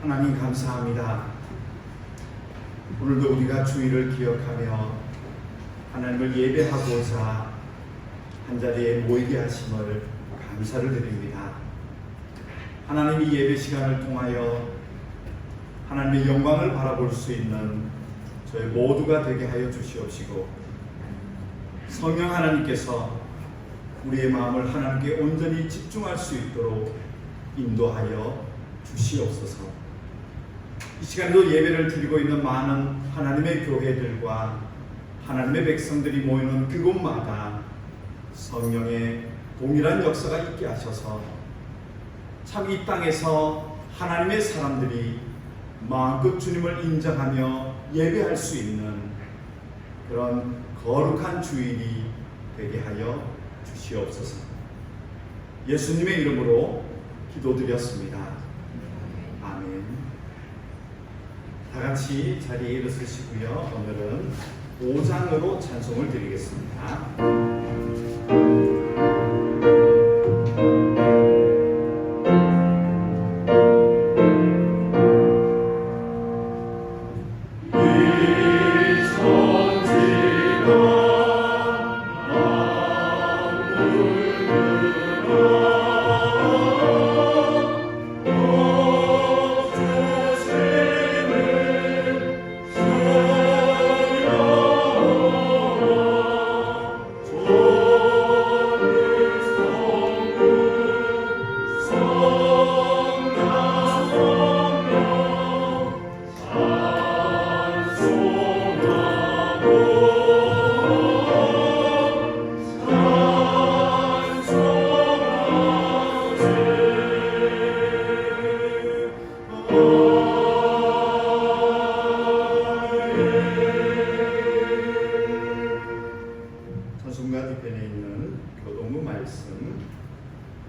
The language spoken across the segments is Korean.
하나님 감사합니다. 오늘도 우리가 주의를 기억하며 하나님을 예배하고자 한자리에 모이게 하심을 감사를 드립니다. 하나님이 예배 시간을 통하여 하나님의 영광을 바라볼 수 있는 저희 모두가 되게 하여 주시옵시고, 성령 하나님께서 우리의 마음을 하나님께 온전히 집중할 수 있도록 인도하여 주시옵소서. 이 시간에도 예배를 드리고 있는 많은 하나님의 교회들과 하나님의 백성들이 모이는 그곳마다 성령의 동일한 역사가 있게 하셔서 참 이 땅에서 하나님의 사람들이 마음껏 주님을 인정하며 예배할 수 있는 그런 거룩한 주일이 되게 하여 주시옵소서. 예수님의 이름으로 기도드렸습니다. 아멘. 다 같이 자리에 일어서시고요. 오늘은 5장으로 찬송을 드리겠습니다.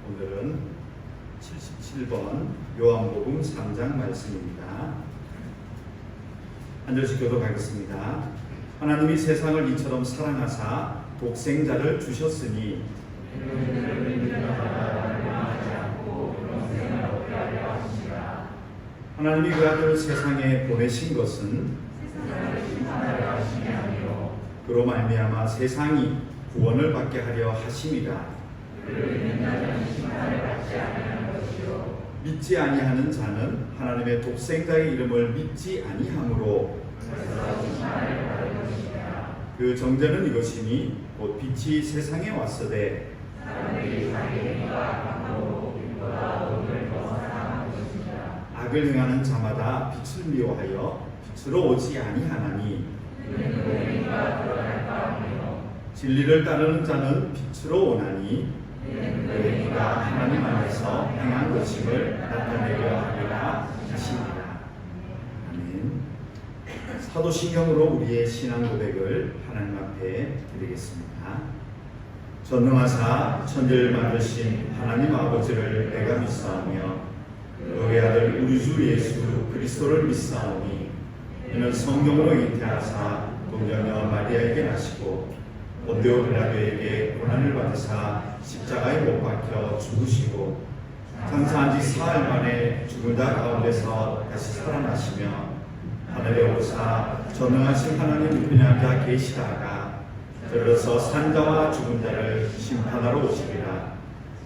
오늘은 77번 요한복음 3장 말씀입니다. 한 절씩 교독하겠습니다. 하나님이 세상을 이처럼 사랑하사 독생자를 주셨으니 하나님이 그 아들을 세상에 보내신 것은 그로 말미암아 세상이 구원을 받게 하려 하심이라. 믿지 아니하는 자는 하나님의 독생자의 이름을 믿지 아니하므로 그 정죄는 이것이니 곧 빛이 세상에 왔으되 악을 행하는 자마다 빛을 미워하여 빛으로 오지 아니하나니 진리를 따르는 자는 빛으로 오나니 너희가 하나님 안에서 행한 것임을 나타내려 하리라 하시니라. 아멘. 사도신경으로 우리의 신앙 고백을 하나님 앞에 드리겠습니다. 전능하사 천지를 만드신 하나님 아버지를 내가 믿사오며 그의 아들 우리 주 예수 그리스도를 믿사오니 이는 성령으로 잉태하사 동정녀 마리아에게 나시고 본디오 빌라도에게 고난을 받으사 십자가에 못 박혀 죽으시고 장사한 지 사흘 만에 죽은 자 가운데서 다시 살아나시며 하늘에 오사 전능하신 하나님 우편에 앉아 계시다가 들어서 산자와 죽은 자를 심판하러 오시리라.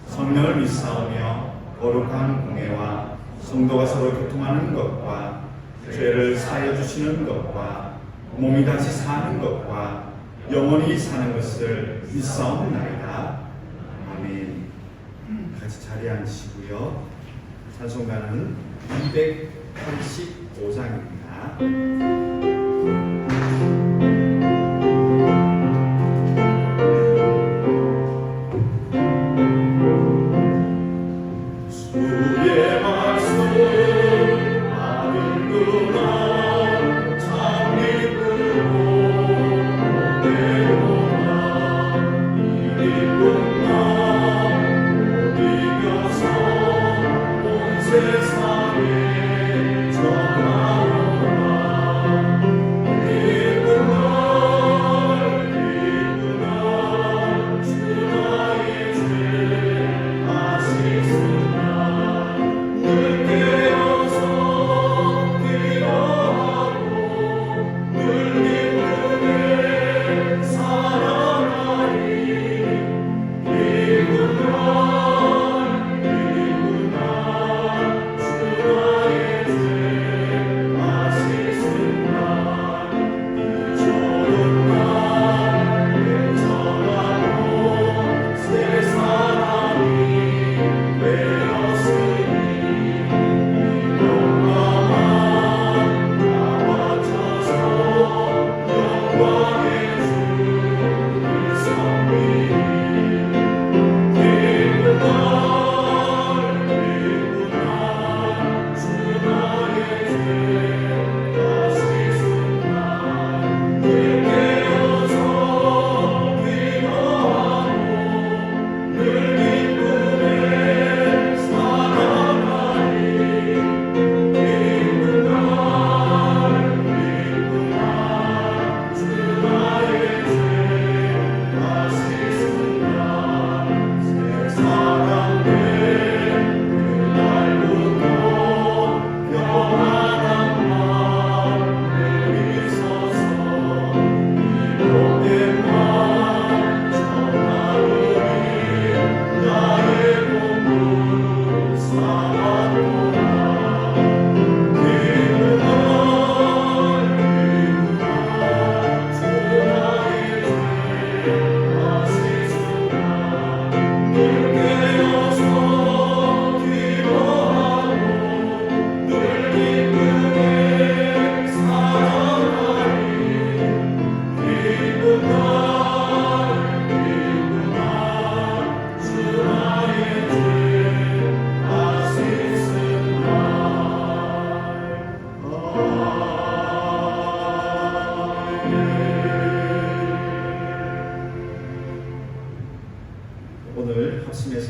성령을 믿사오며 거룩한 공회와 성도가 서로 교통하는 것과 죄를 사하여 주시는 것과 몸이 다시 사는 것과 영원히 사는 것을 믿사옵나이다. 아멘. 같이 자리에 앉으시고요. 찬송가는 285장입니다. 세상에 전하오라.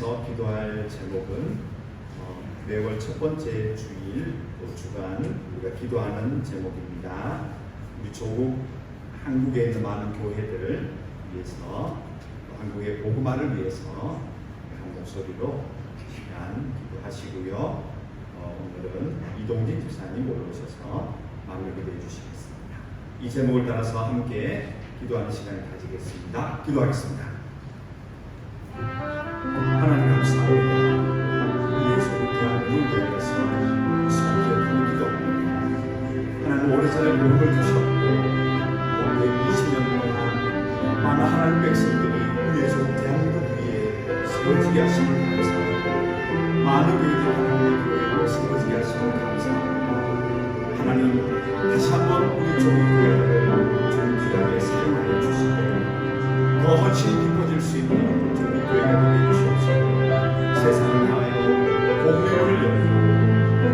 안에서 기도할 제목은 매월 첫 번째 주일 주간 우리가 기도하는 제목입니다. 우리 조국 한국에 있는 많은 교회들을 위해서 한국의 복음화를 위해서 한 목소리로 시간 기도하시고요. 오늘은 이동진 집사님 올라오셔서 마무리 기도해 주시겠습니다. 이 제목을 따라서 함께 기도하는 시간을 가지겠습니다. 기도하겠습니다. 하나님 감사합니다. 예수 대한민국을 위해서 성결하는 기도합니다. 하나님 오래전에 복음을 주셨고 120년 동안 많은 하나님 백성들이 예수 대한민국 위에 세워지게 하시는 감사합니다. 많은 교회들이 하나님의 교회로 세워지게 하시는 감사합니다. 하나님 다시 한번 우리 조국교회를 주님 귀하게 사용하여 주시고 더 헌신이 깊어질 수 있는 주님 교회가 되게 해주시옵소서. 세상을 향하여 복음의 문을 열고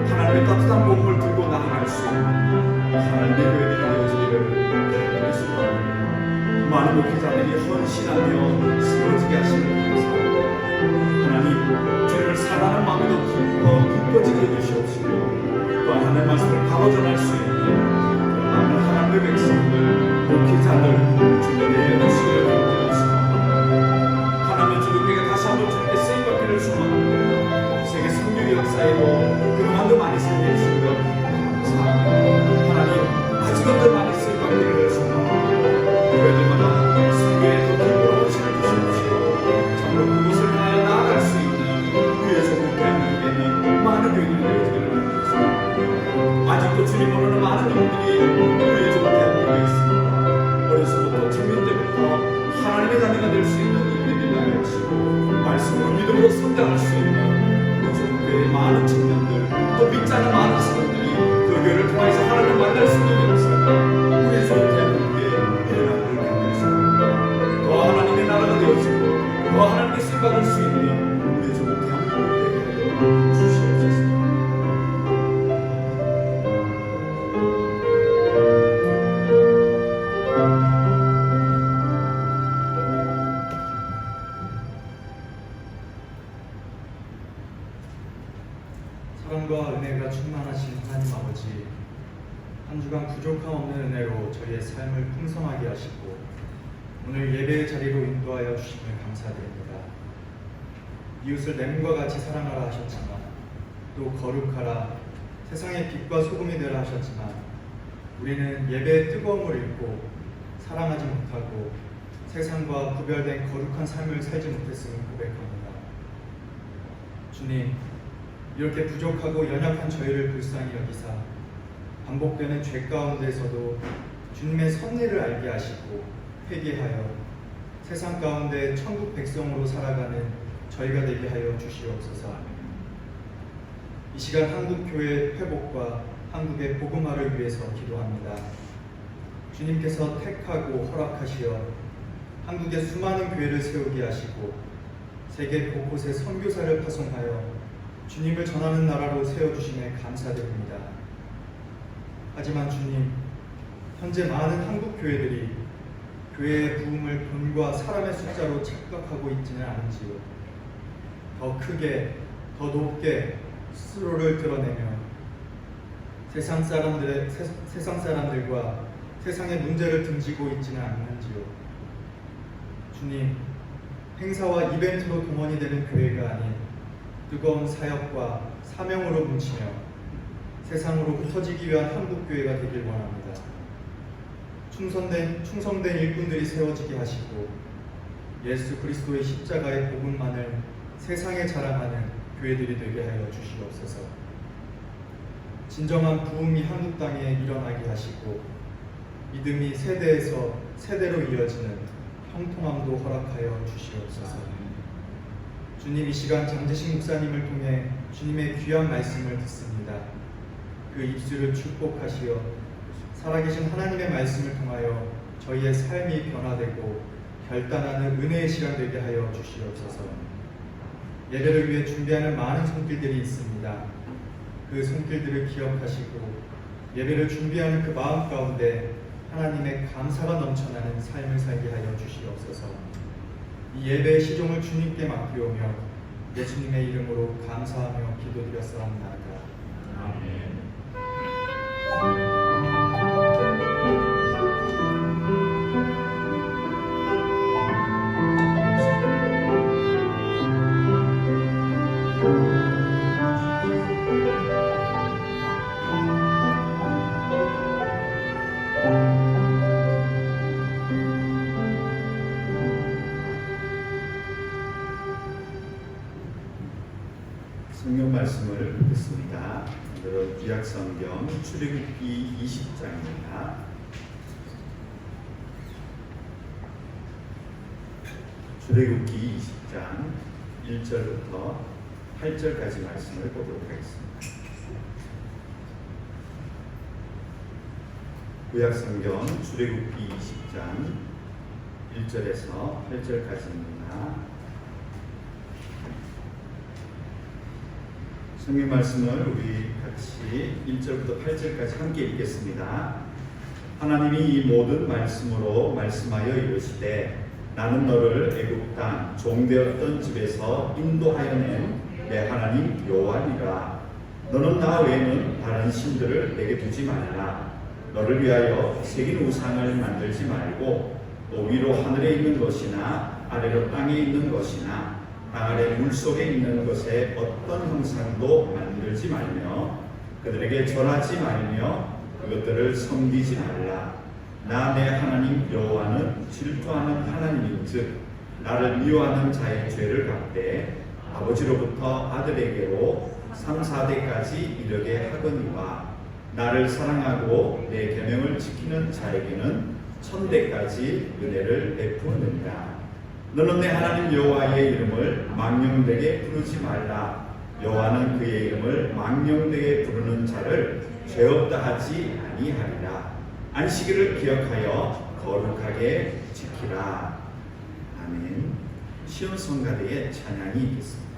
하나님의 따뜻한 복음을 들고 나아갈 수 있는 하나님의 교회들이 되어지기를 간절히 소원합니다. 많은 목회자들이 헌신하며 세워지게 하시는 감사합니다. 하나님 주님을 사랑하는 마음이 더 깊어지게 해주시옵시고 또 하나님의 말씀을 바로 전할 수 있는 많은 하나님의 백성들 목회자들 주님의 주시기를 간절히 소원합니다. 하나님 주님에게 다시 한번 주님께 쓰임받기를 소원합니다. 세계 선교 역사에도 그동안 더 많이 쓰임해주신 것 감사합니다. 하나님 아직은 더 많이 쓰임받기를 소원합니다. 교회들마다 선교에 더 깊은 헌신을 주시옵시고 정말 그곳을 향하여 나아갈 수 있는 우리의 조국 대한민국에는 많은 교회들이 되어지기를 바랍니다. 아직도 주님 모르는 많은 영들이 우리의 조국 대한민국에 있습니다. 어려서부터 청년 때부터 하나님의 자녀가 될 수 있는 일들이 나게 하시고 말씀으로 믿음으로 성장할 수 있는 우리 조국 교회의 많은 청년들 또 믿지 않은 많은 사람들이 그 교회를 통해서 하나님을 만날 수 있는 역사가 우리의 조국 대한민국에 일어나기를 간절히 더 하나님의 나라가 되어지고 더 하나님께 쓰임받을 수 있는 우리의 조국 대한민국이 되게 하여 주시옵소서. 사랑과 은혜가 충만하신 하나님 아버지, 한 주간 부족함 없는 은혜로 저희의 삶을 풍성하게 하시고 오늘 예배의 자리로 인도하여 주심을 감사드립니다. 이웃을 내 몸과 같이 사랑하라 하셨지만 또 거룩하라 세상의 빛과 소금이 되라 하셨지만 우리는 예배의 뜨거움을 잃고 사랑하지 못하고 세상과 구별된 거룩한 삶을 살지 못했음을 고백합니다. 주님, 이렇게 부족하고 연약한 저희를 불쌍히 여기사 반복되는 죄 가운데서도 주님의 섭리를 알게 하시고 회개하여 세상 가운데 천국 백성으로 살아가는 저희가 되게 하여 주시옵소서. 이 시간 한국교회 회복과 한국의 복음화를 위해서 기도합니다. 주님께서 택하고 허락하시어 한국의 수많은 교회를 세우게 하시고 세계 곳곳에 선교사를 파송하여 주님을 전하는 나라로 세워주심에 감사드립니다. 하지만 주님, 현재 많은 한국 교회들이 교회의 부흥을 돈과 사람의 숫자로 착각하고 있지는 않은지요. 더 크게, 더 높게 스스로를 드러내며 세상 사람들과 세상의 문제를 등지고 있지는 않는지요. 주님, 행사와 이벤트로 동원이 되는 교회가 아닌 뜨거운 사역과 사명으로 뭉치며 세상으로 흩어지기 위한 한국교회가 되길 원합니다. 충성된 일꾼들이 세워지게 하시고 예수 그리스도의 십자가의 복음만을 세상에 자랑하는 교회들이 되게 하여 주시옵소서. 진정한 부흥이 한국 땅에 일어나게 하시고 믿음이 세대에서 세대로 이어지는 형통함도 허락하여 주시옵소서. 주님, 이 시간 장재식 목사님을 통해 주님의 귀한 말씀을 듣습니다. 그 입술을 축복하시어 살아계신 하나님의 말씀을 통하여 저희의 삶이 변화되고 결단하는 은혜의 시간 되게 하여 주시옵소서. 예배를 위해 준비하는 많은 손길들이 있습니다. 그 손길들을 기억하시고 예배를 준비하는 그 마음 가운데 하나님의 감사가 넘쳐나는 삶을 살게 하여 주시옵소서. 이 예배의 시종을 주님께 맡기오며 예수님의 이름으로 감사하며 기도드렸사옵나이다. 아멘. 성경 말씀을 듣습니다. 오늘은 구약성경 출애굽기 20장입니다. 출애굽기 20장 1절부터 8절까지 말씀을 보도록 하겠습니다. 구약성경 출애굽기 20장 1절에서 8절까지입니다. 성경 말씀을 우리 같이 1절부터 8절까지 함께 읽겠습니다. 하나님이 이 모든 말씀으로 말씀하여 이르시되 나는 너를 애굽 땅 종되었던 집에서 인도하여 낸 내 하나님 여호와니라. 너는 나 외에는 다른 신들을 내게 두지 말라. 너를 위하여 새긴 우상을 만들지 말고 또 위로 하늘에 있는 것이나 아래로 땅에 있는 것이나 땅 아래 물속에 있는 것에 어떤 형상도 만들지 말며 그들에게 절하지 말며 그것들을 섬기지 말라. 나 내 하나님 여호와는 질투하는 하나님인즉 나를 미워하는 자의 죄를 갚되 아버지로부터 아들에게로 3, 4대까지 이르게 하거니와 나를 사랑하고 내 계명을 지키는 자에게는 1000대까지 은혜를 베푸느니라. 너는 내 하나님 여호와의 이름을 망령되게 부르지 말라. 여호와는 그의 이름을 망령되게 부르는 자를 죄 없다 하지 아니하리라. 안식일을 기억하여 거룩하게 지키라. 아멘. 시온 성가대의 찬양이 있겠습니다.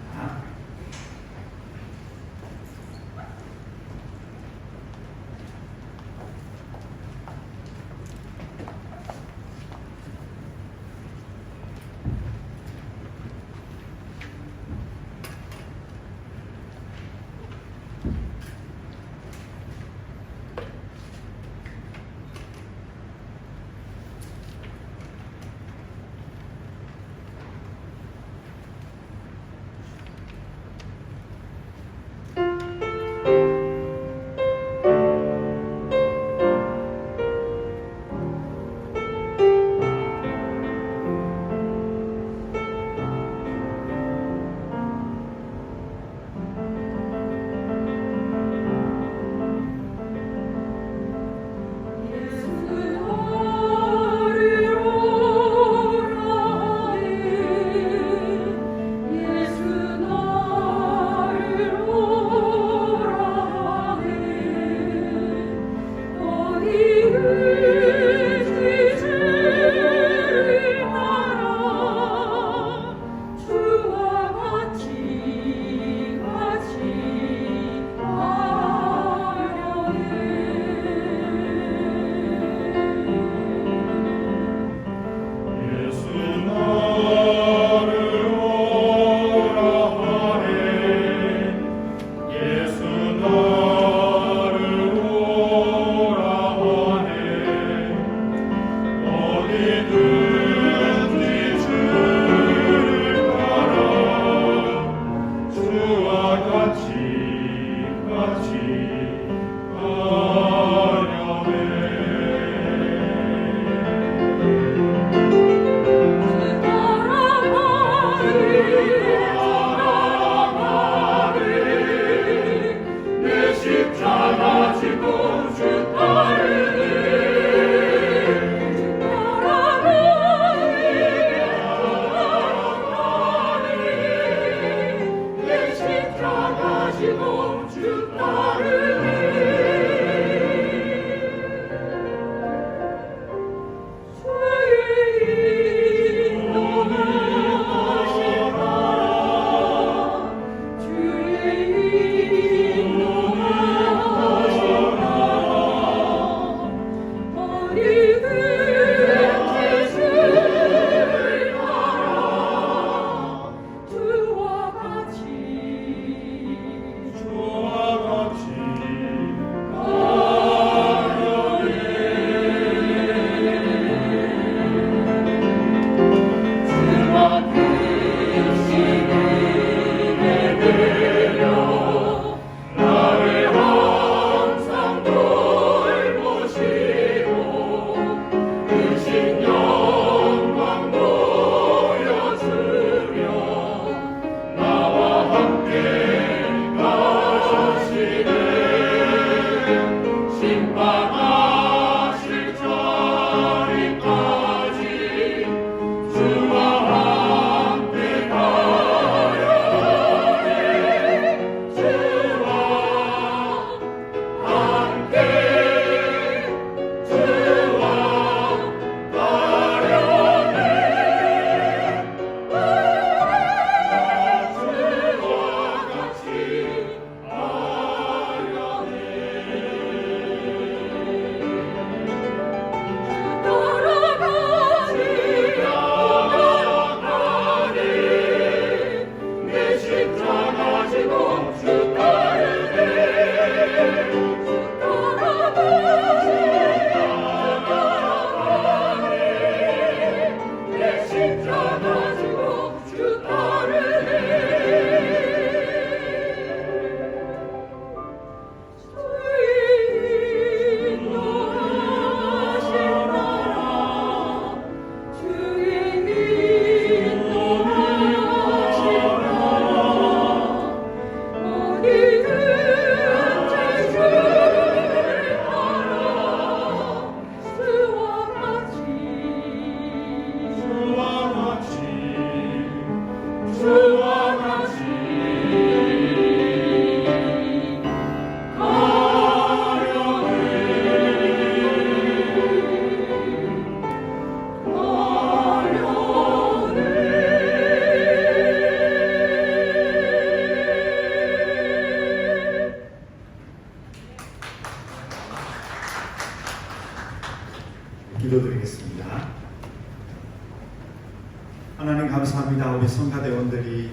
감사합니다. 우리 성가대원들이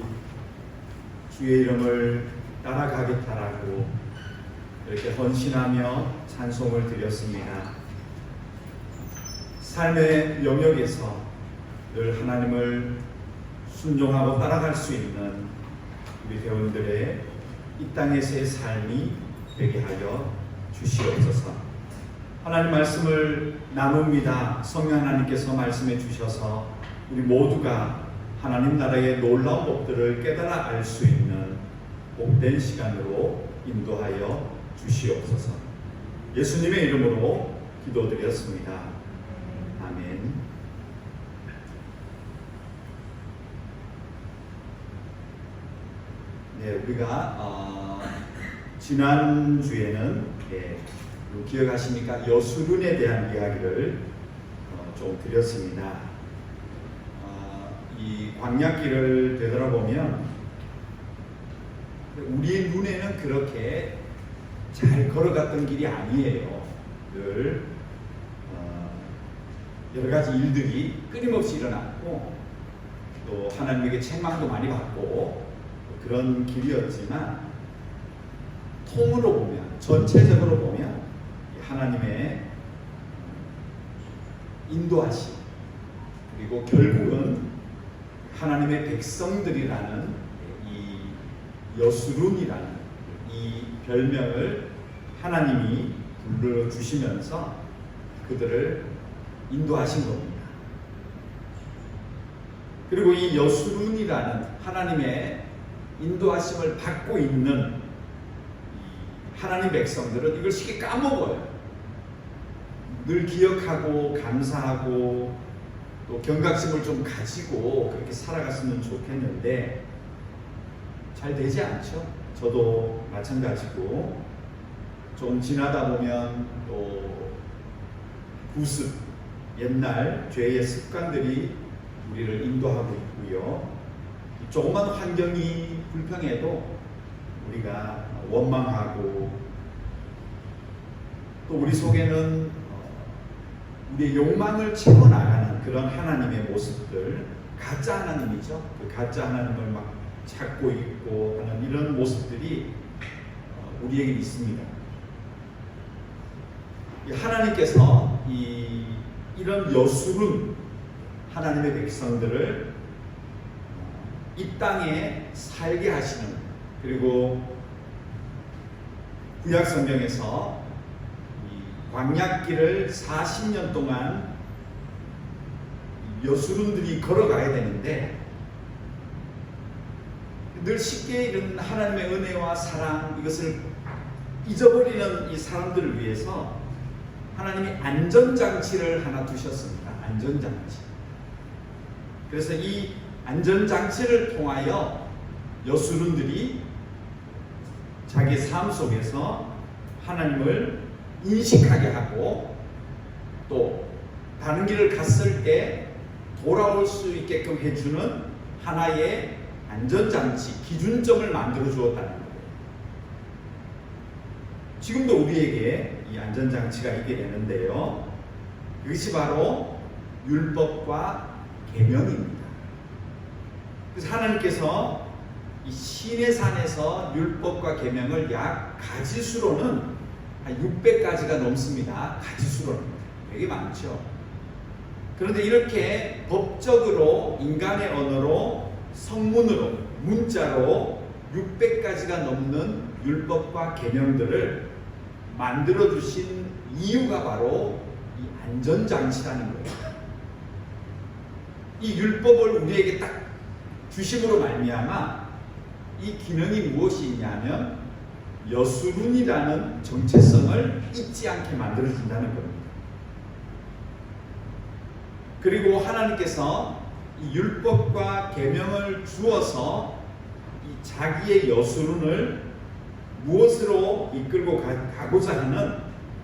주의 이름을 따라가겠다라고 이렇게 헌신하며 찬송을 드렸습니다. 삶의 영역에서 늘 하나님을 순종하고 따라갈 수 있는 우리 대원들의 이 땅에서의 삶이 되게 하여 주시옵소서. 하나님 말씀을 나눕니다. 성령 하나님께서 말씀해 주셔서 우리 모두가 하나님 나라의 놀라운 법들을 깨달아 알 수 있는 복된 시간으로 인도하여 주시옵소서. 예수님의 이름으로 기도드렸습니다. 아멘. 네, 우리가 지난주에는 기억하십니까? 여수룬에 대한 이야기를 좀 드렸습니다. 이 광야길을 되돌아보면 우리 눈에는 그렇게 잘 걸어갔던 길이 아니에요. 늘 여러 가지 일들이 끊임없이 일어났고 또 하나님에게 책망도 많이 받고 그런 길이었지만 통으로 보면, 전체적으로 보면 하나님의 인도하심, 그리고 결국은 하나님의 백성들이라는 이 여수룬이라는 이 별명을 하나님이 불러주시면서 그들을 인도하신 겁니다. 그리고 이 여수룬이라는 하나님의 인도하심을 받고 있는 하나님 백성들은 이걸 쉽게 까먹어요. 늘 기억하고 감사하고 또 경각심을 좀 가지고 그렇게 살아갔으면 좋겠는데 잘 되지 않죠. 저도 마찬가지고 좀 지나다 보면 또 구습, 옛날 죄의 습관들이 우리를 인도하고 있고요. 조그만 환경이 불평해도 우리가 원망하고 또 우리 속에는 우리의 욕망을 채워나가는 그런 하나님의 모습들, 가짜 하나님이죠. 그 가짜 하나님을 막 찾고 있고 하는 이런 모습들이 우리에게 있습니다. 하나님께서 이런 여수룬 하나님의 백성들을 이 땅에 살게 하시는, 그리고 구약 성경에서 광야길을 40년 동안 여수룬들이 걸어가야 되는데 늘 쉽게 이런 하나님의 은혜와 사랑, 이것을 잊어버리는 이 사람들을 위해서 하나님이 안전장치를 하나 두셨습니다. 안전장치. 그래서 이 안전장치를 통하여 여수룬들이 자기 삶 속에서 하나님을 인식하게 하고 또 다른 길을 갔을 때 돌아올 수 있게끔 해주는 하나의 안전장치, 기준점을 만들어 주었다는 거예요. 지금도 우리에게 이 안전장치가 있게 되는데요. 이것이 바로 율법과 계명입니다. 그래서 하나님께서 이 시내산에서 율법과 계명을 약 가지수로는 한 600가지가 넘습니다. 가지수로는 되게 많죠. 그런데 이렇게 법적으로 인간의 언어로 성문으로 문자로 600가지가 넘는 율법과 계명들을 만들어 주신 이유가 바로 이 안전장치라는 거예요. 이 율법을 우리에게 딱 주심으로 말미암아 이 기능이 무엇이 있냐면 여수룬이라는 정체성을 잊지 않게 만들어준다는 겁니다. 그리고 하나님께서 이 율법과 계명을 주어서 이 자기의 여수룬을 무엇으로 이끌고 가고자 하는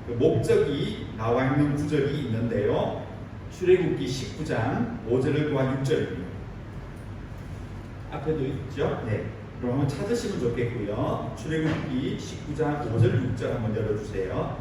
그 목적이 나와 있는 구절이 있는데요. 출애굽기 19장 5절과 6절입니다. 앞에도 있죠? 네. 그럼 한번 찾으시면 좋겠고요. 출애굽기 19장 5절 6절 한번 열어주세요.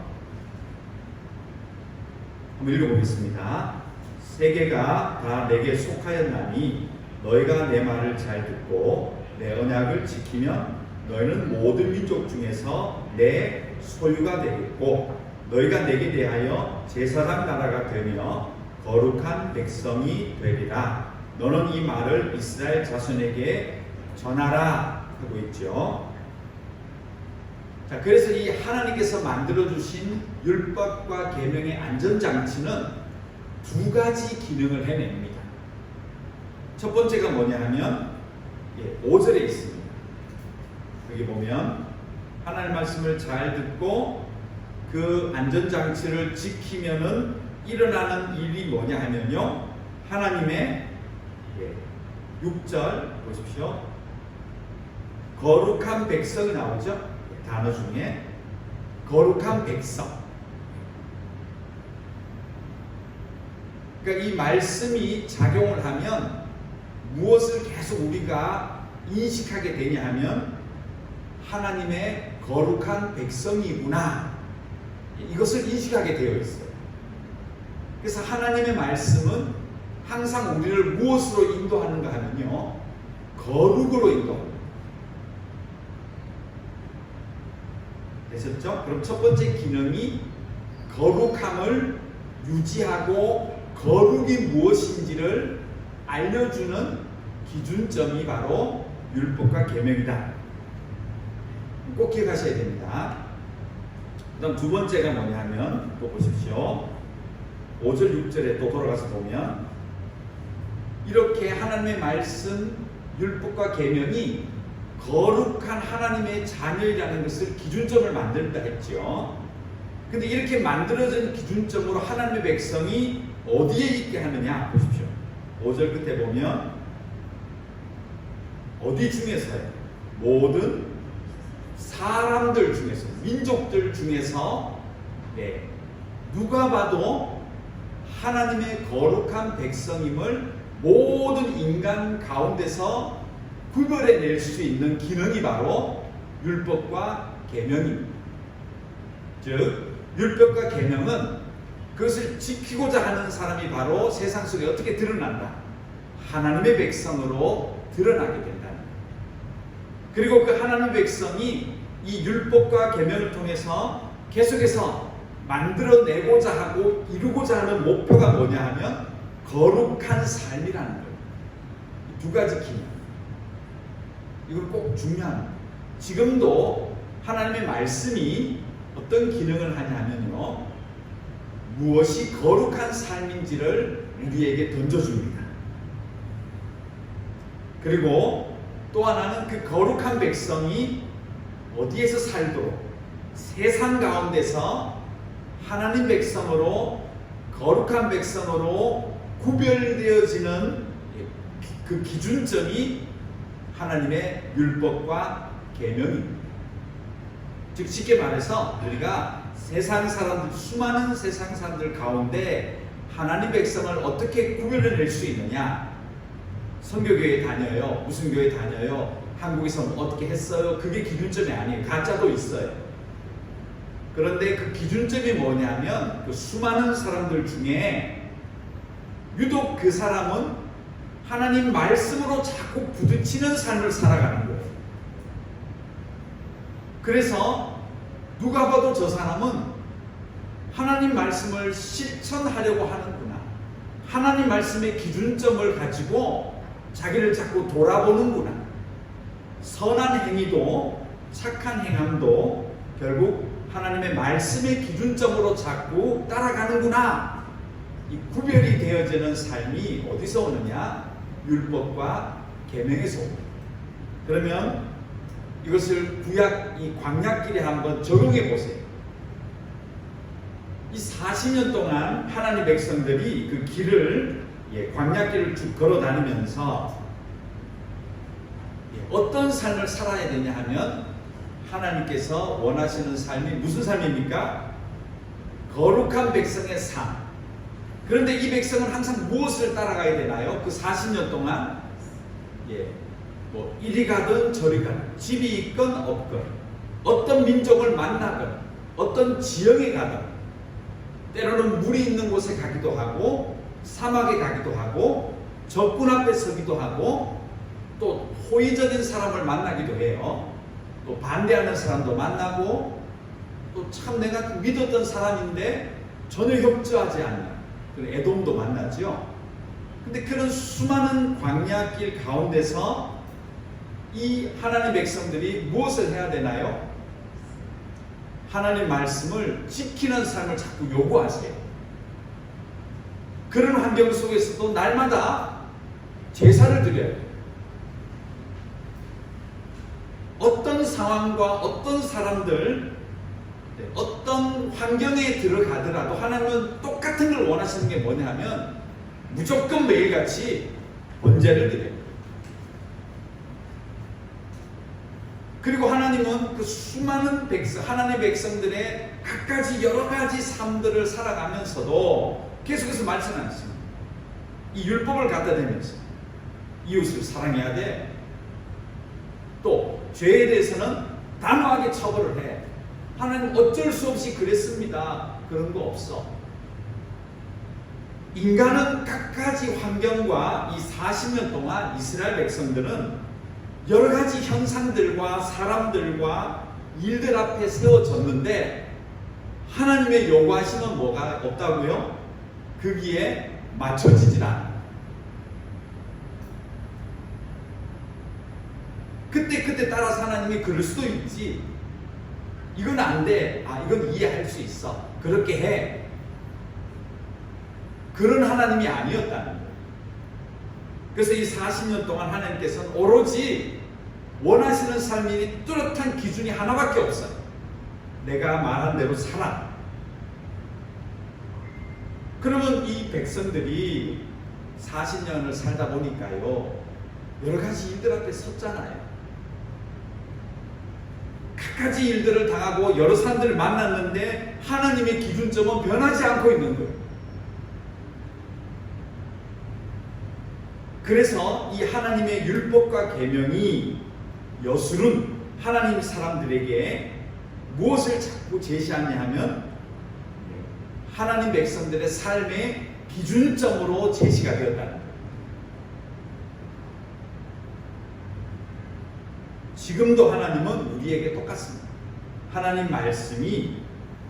한번 읽어보겠습니다. 세계가 다 내게 속하였나니 너희가 내 말을 잘 듣고 내 언약을 지키면 너희는 모든 민족 중에서 내 소유가 되겠고 너희가 내게 대하여 제사장 나라가 되며 거룩한 백성이 되리라. 너는 이 말을 이스라엘 자손에게 전하라 하고 있죠. 자, 그래서 이 하나님께서 만들어 주신 율법과 계명의 안전장치는 두 가지 기능을 해냅니다. 첫 번째가 뭐냐 하면 5절에 있습니다. 여기 보면 하나님 말씀을 잘 듣고 그 안전장치를 지키면은 일어나는 일이 뭐냐 하면요, 하나님의 6절 보십시오. 거룩한 백성이 나오죠. 단어 중에 거룩한 백성. 그러니까 이 말씀이 작용을 하면 무엇을 계속 우리가 인식하게 되냐 하면 하나님의 거룩한 백성이구나, 이것을 인식하게 되어 있어요. 그래서 하나님의 말씀은 항상 우리를 무엇으로 인도하는가 하면요, 거룩으로 인도합니다. 되셨죠? 그럼 첫 번째 기능이 거룩함을 유지하고 거룩이 무엇인지를 알려주는 기준점이 바로 율법과 계명이다. 꼭 기억하셔야 됩니다. 그 다음 두 번째가 뭐냐 하면 또 보십시오. 5절 6절에 또 돌아가서 보면 이렇게 하나님의 말씀 율법과 계명이 거룩한 하나님의 자녀이라는 것을 기준점을 만든다 했죠. 근데 이렇게 만들어진 기준점으로 하나님의 백성이 어디에 있게 하느냐 보십시오. 5절 끝에 보면 어디 중에서요? 모든 사람들 중에서, 민족들 중에서 누가 봐도 하나님의 거룩한 백성임을 모든 인간 가운데서 구별해낼 수 있는 기능이 바로 율법과 계명입니다. 즉 율법과 계명은 그것을 지키고자 하는 사람이 바로 세상 속에 어떻게 드러난다? 하나님의 백성으로 드러나게 된다. 그리고 그 하나님의 백성이 이 율법과 계명을 통해서 계속해서 만들어내고자 하고 이루고자 하는 목표가 뭐냐 하면 거룩한 삶이라는 거예요. 이 두 가지 기능. 이건 꼭 중요합니다. 지금도 하나님의 말씀이 어떤 기능을 하냐면요, 무엇이 거룩한 삶인지를 우리에게 던져줍니다. 그리고 또 하나는 그 거룩한 백성이 어디에서 살도록 세상 가운데서 하나님 백성으로, 거룩한 백성으로 구별되어지는 그 기준점이 하나님의 율법과 계명입니다. 즉 쉽게 말해서 우리가 세상 사람들, 수많은 세상 사람들 가운데 하나님 백성을 어떻게 구별해낼 수 있느냐? 선교교회 다녀요, 무슨 교회 다녀요, 한국에서 어떻게 했어요? 그게 기준점이 아니에요. 가짜도 있어요. 그런데 그 기준점이 뭐냐면 그 수많은 사람들 중에 유독 그 사람은 하나님 말씀으로 자꾸 부딪히는 삶을 살아가는 거예요. 그래서 누가 봐도 저 사람은 하나님 말씀을 실천하려고 하는구나, 하나님 말씀의 기준점을 가지고 자기를 자꾸 돌아보는구나, 선한 행위도 착한 행함도 결국 하나님의 말씀의 기준점으로 자꾸 따라가는구나, 이 구별이 되어지는 삶이 어디서 오느냐? 율법과 계명에서 옵니다. 그러면 이것을 구약, 이 광야길에 한번 적용해 보세요. 이 40년 동안 하나님 백성들이 그 길을, 광야길을 쭉 걸어 다니면서 어떤 삶을 살아야 되냐 하면 하나님께서 원하시는 삶이 무슨 삶입니까? 거룩한 백성의 삶. 그런데 이 백성은 항상 무엇을 따라가야 되나요? 그 40년 동안 뭐 이리 가든 저리 가든, 집이 있건 없건, 어떤 민족을 만나든, 어떤 지형에 가든, 때로는 물이 있는 곳에 가기도 하고 사막에 가기도 하고 적군 앞에 서기도 하고 또 호의적인 사람을 만나기도 해요. 또 반대하는 사람도 만나고 또 참 내가 믿었던 사람인데 전혀 협조하지 않는 그런 에돔도 만나죠. 근데 그런 수많은 광야길 가운데서 이 하나님 백성들이 무엇을 해야 되나요? 하나님 말씀을 지키는 삶을 자꾸 요구하세요. 그런 환경 속에서도 날마다 제사를 드려요. 어떤 상황과 어떤 사람들, 어떤 환경에 들어가더라도 하나님은 똑같은 걸 원하시는 게 뭐냐 하면 무조건 매일같이 번제를 드려요. 그리고 하나님은 그 수많은 백성, 하나님의 백성들의 갖가지 여러 가지 삶들을 살아가면서도 계속해서 말씀하십니다. 이 율법을 갖다 대면서 이웃을 사랑해야 돼. 또 죄에 대해서는 단호하게 처벌을 해. 하나님 어쩔 수 없이 그랬습니다. 그런 거 없어. 인간은 갖가지 환경과 이 40년 동안 이스라엘 백성들은 여러 가지 형상들과 사람들과 일들 앞에 세워졌는데 하나님의 요구하시는 뭐가 없다고요? 거기에 맞춰지질 않아요. 그때 따라서 하나님이 그럴 수도 있지. 이건 안 돼. 이건 이해할 수 있어. 그렇게 해. 그런 하나님이 아니었다는 거예요. 그래서 이 40년 동안 하나님께서는 오로지 원하시는 삶이 뚜렷한 기준이 하나밖에 없어요. 내가 말한 대로 살아. 그러면 이 백성들이 40년을 살다 보니까요, 여러 가지 일들 앞에 섰잖아요. 갖가지 일들을 당하고 여러 사람들을 만났는데 하나님의 기준점은 변하지 않고 있는 거예요. 그래서 이 하나님의 율법과 계명이 여술은 하나님 사람들에게 무엇을 자꾸 제시하냐 하면 하나님 백성들의 삶의 기준점으로 제시가 되었다는 거예요. 지금도 하나님은 우리에게 똑같습니다. 하나님 말씀이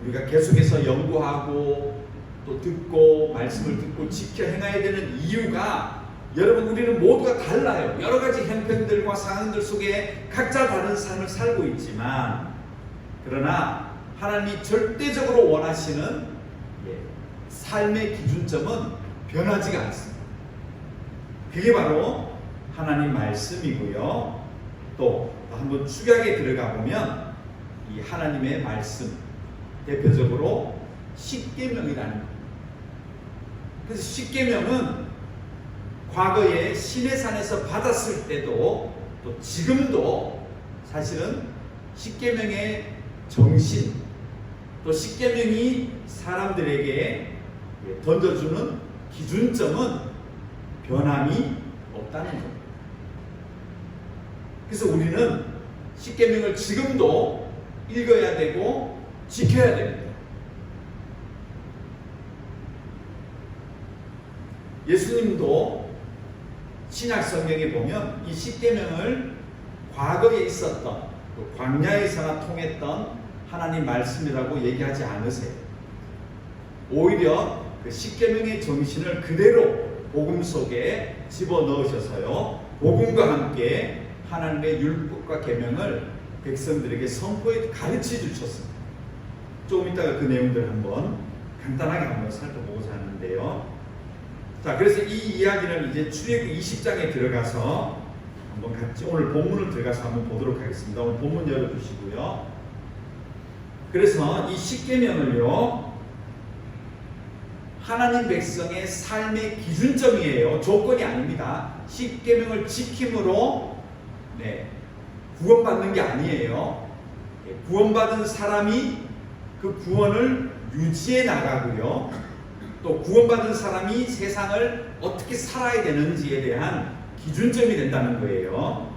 우리가 계속해서 연구하고 또 듣고 말씀을 듣고 지켜 행해야 되는 이유가 여러분 우리는 모두가 달라요. 여러 가지 형편들과 상황들 속에 각자 다른 삶을 살고 있지만 그러나 하나님이 절대적으로 원하시는 삶의 기준점은 변하지가 않습니다. 그게 바로 하나님 말씀이고요. 또 한번 축약에 들어가 보면 이 하나님의 말씀 대표적으로 십계명이라는 거예요. 그래서 십계명은 과거에 시내산에서 받았을 때도 또 지금도 사실은 십계명의 정신 또 십계명이 사람들에게 던져주는 기준점은 변함이 없다는 겁니다. 그래서 우리는 십계명을 지금도 읽어야 되고 지켜야 됩니다. 예수님도 신약 성경에 보면 이 십계명을 과거에 있었던 광야에서나 통했던 하나님 말씀이라고 얘기하지 않으세요. 오히려 그 십계명의 정신을 그대로 복음 속에 집어넣으셔서요, 복음과 함께 하나님의 율법과 계명을 백성들에게 선포해 가르쳐 주셨습니다. 조금 이따가 그 내용들을 한번 간단하게 한번 살펴보고자 하는데요. 자, 그래서 이 이야기는 이제 출애굽 20장에 들어가서 한번 같이 오늘 본문을 들어가서 한번 보도록 하겠습니다. 오늘 본문 열어주시고요. 그래서 이 십계명을요, 하나님 백성의 삶의 기준점이에요. 조건이 아닙니다. 십계명을 지킴으로 구원받는 게 아니에요. 구원받은 사람이 그 구원을 유지해 나가고요. 또 구원받은 사람이 세상을 어떻게 살아야 되는지에 대한 기준점이 된다는 거예요.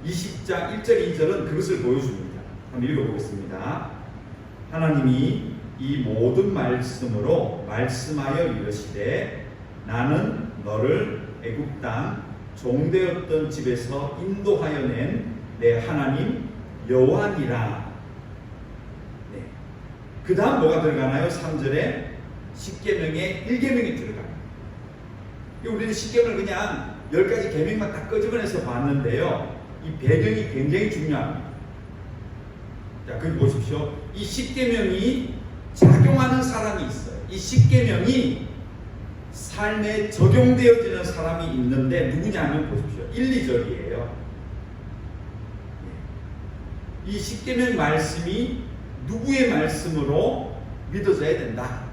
20장 1절 2절은 그것을 보여줍니다. 한번 읽어보겠습니다. 하나님이 이 모든 말씀으로 말씀하여 이르시되 나는 너를 애굽 땅 종되었던 집에서 인도하여 낸 내 하나님 여호와니라. 네. 그 다음 뭐가 들어가나요? 3절에 십계명의 1계명이 들어가요. 우리는 십계명을 그냥 10가지 계명만 딱 끄집어내서 봤는데요, 이 배경이 굉장히 중요합니다. 자, 거기 보십시오. 이 십계명이 작용하는 사람이 있어요. 이 십계명이 삶에 적용되어지는 사람이 있는데 누구냐면 보십시오. 1, 2절이에요. 이 십계명 말씀이 누구의 말씀으로 믿어져야 된다?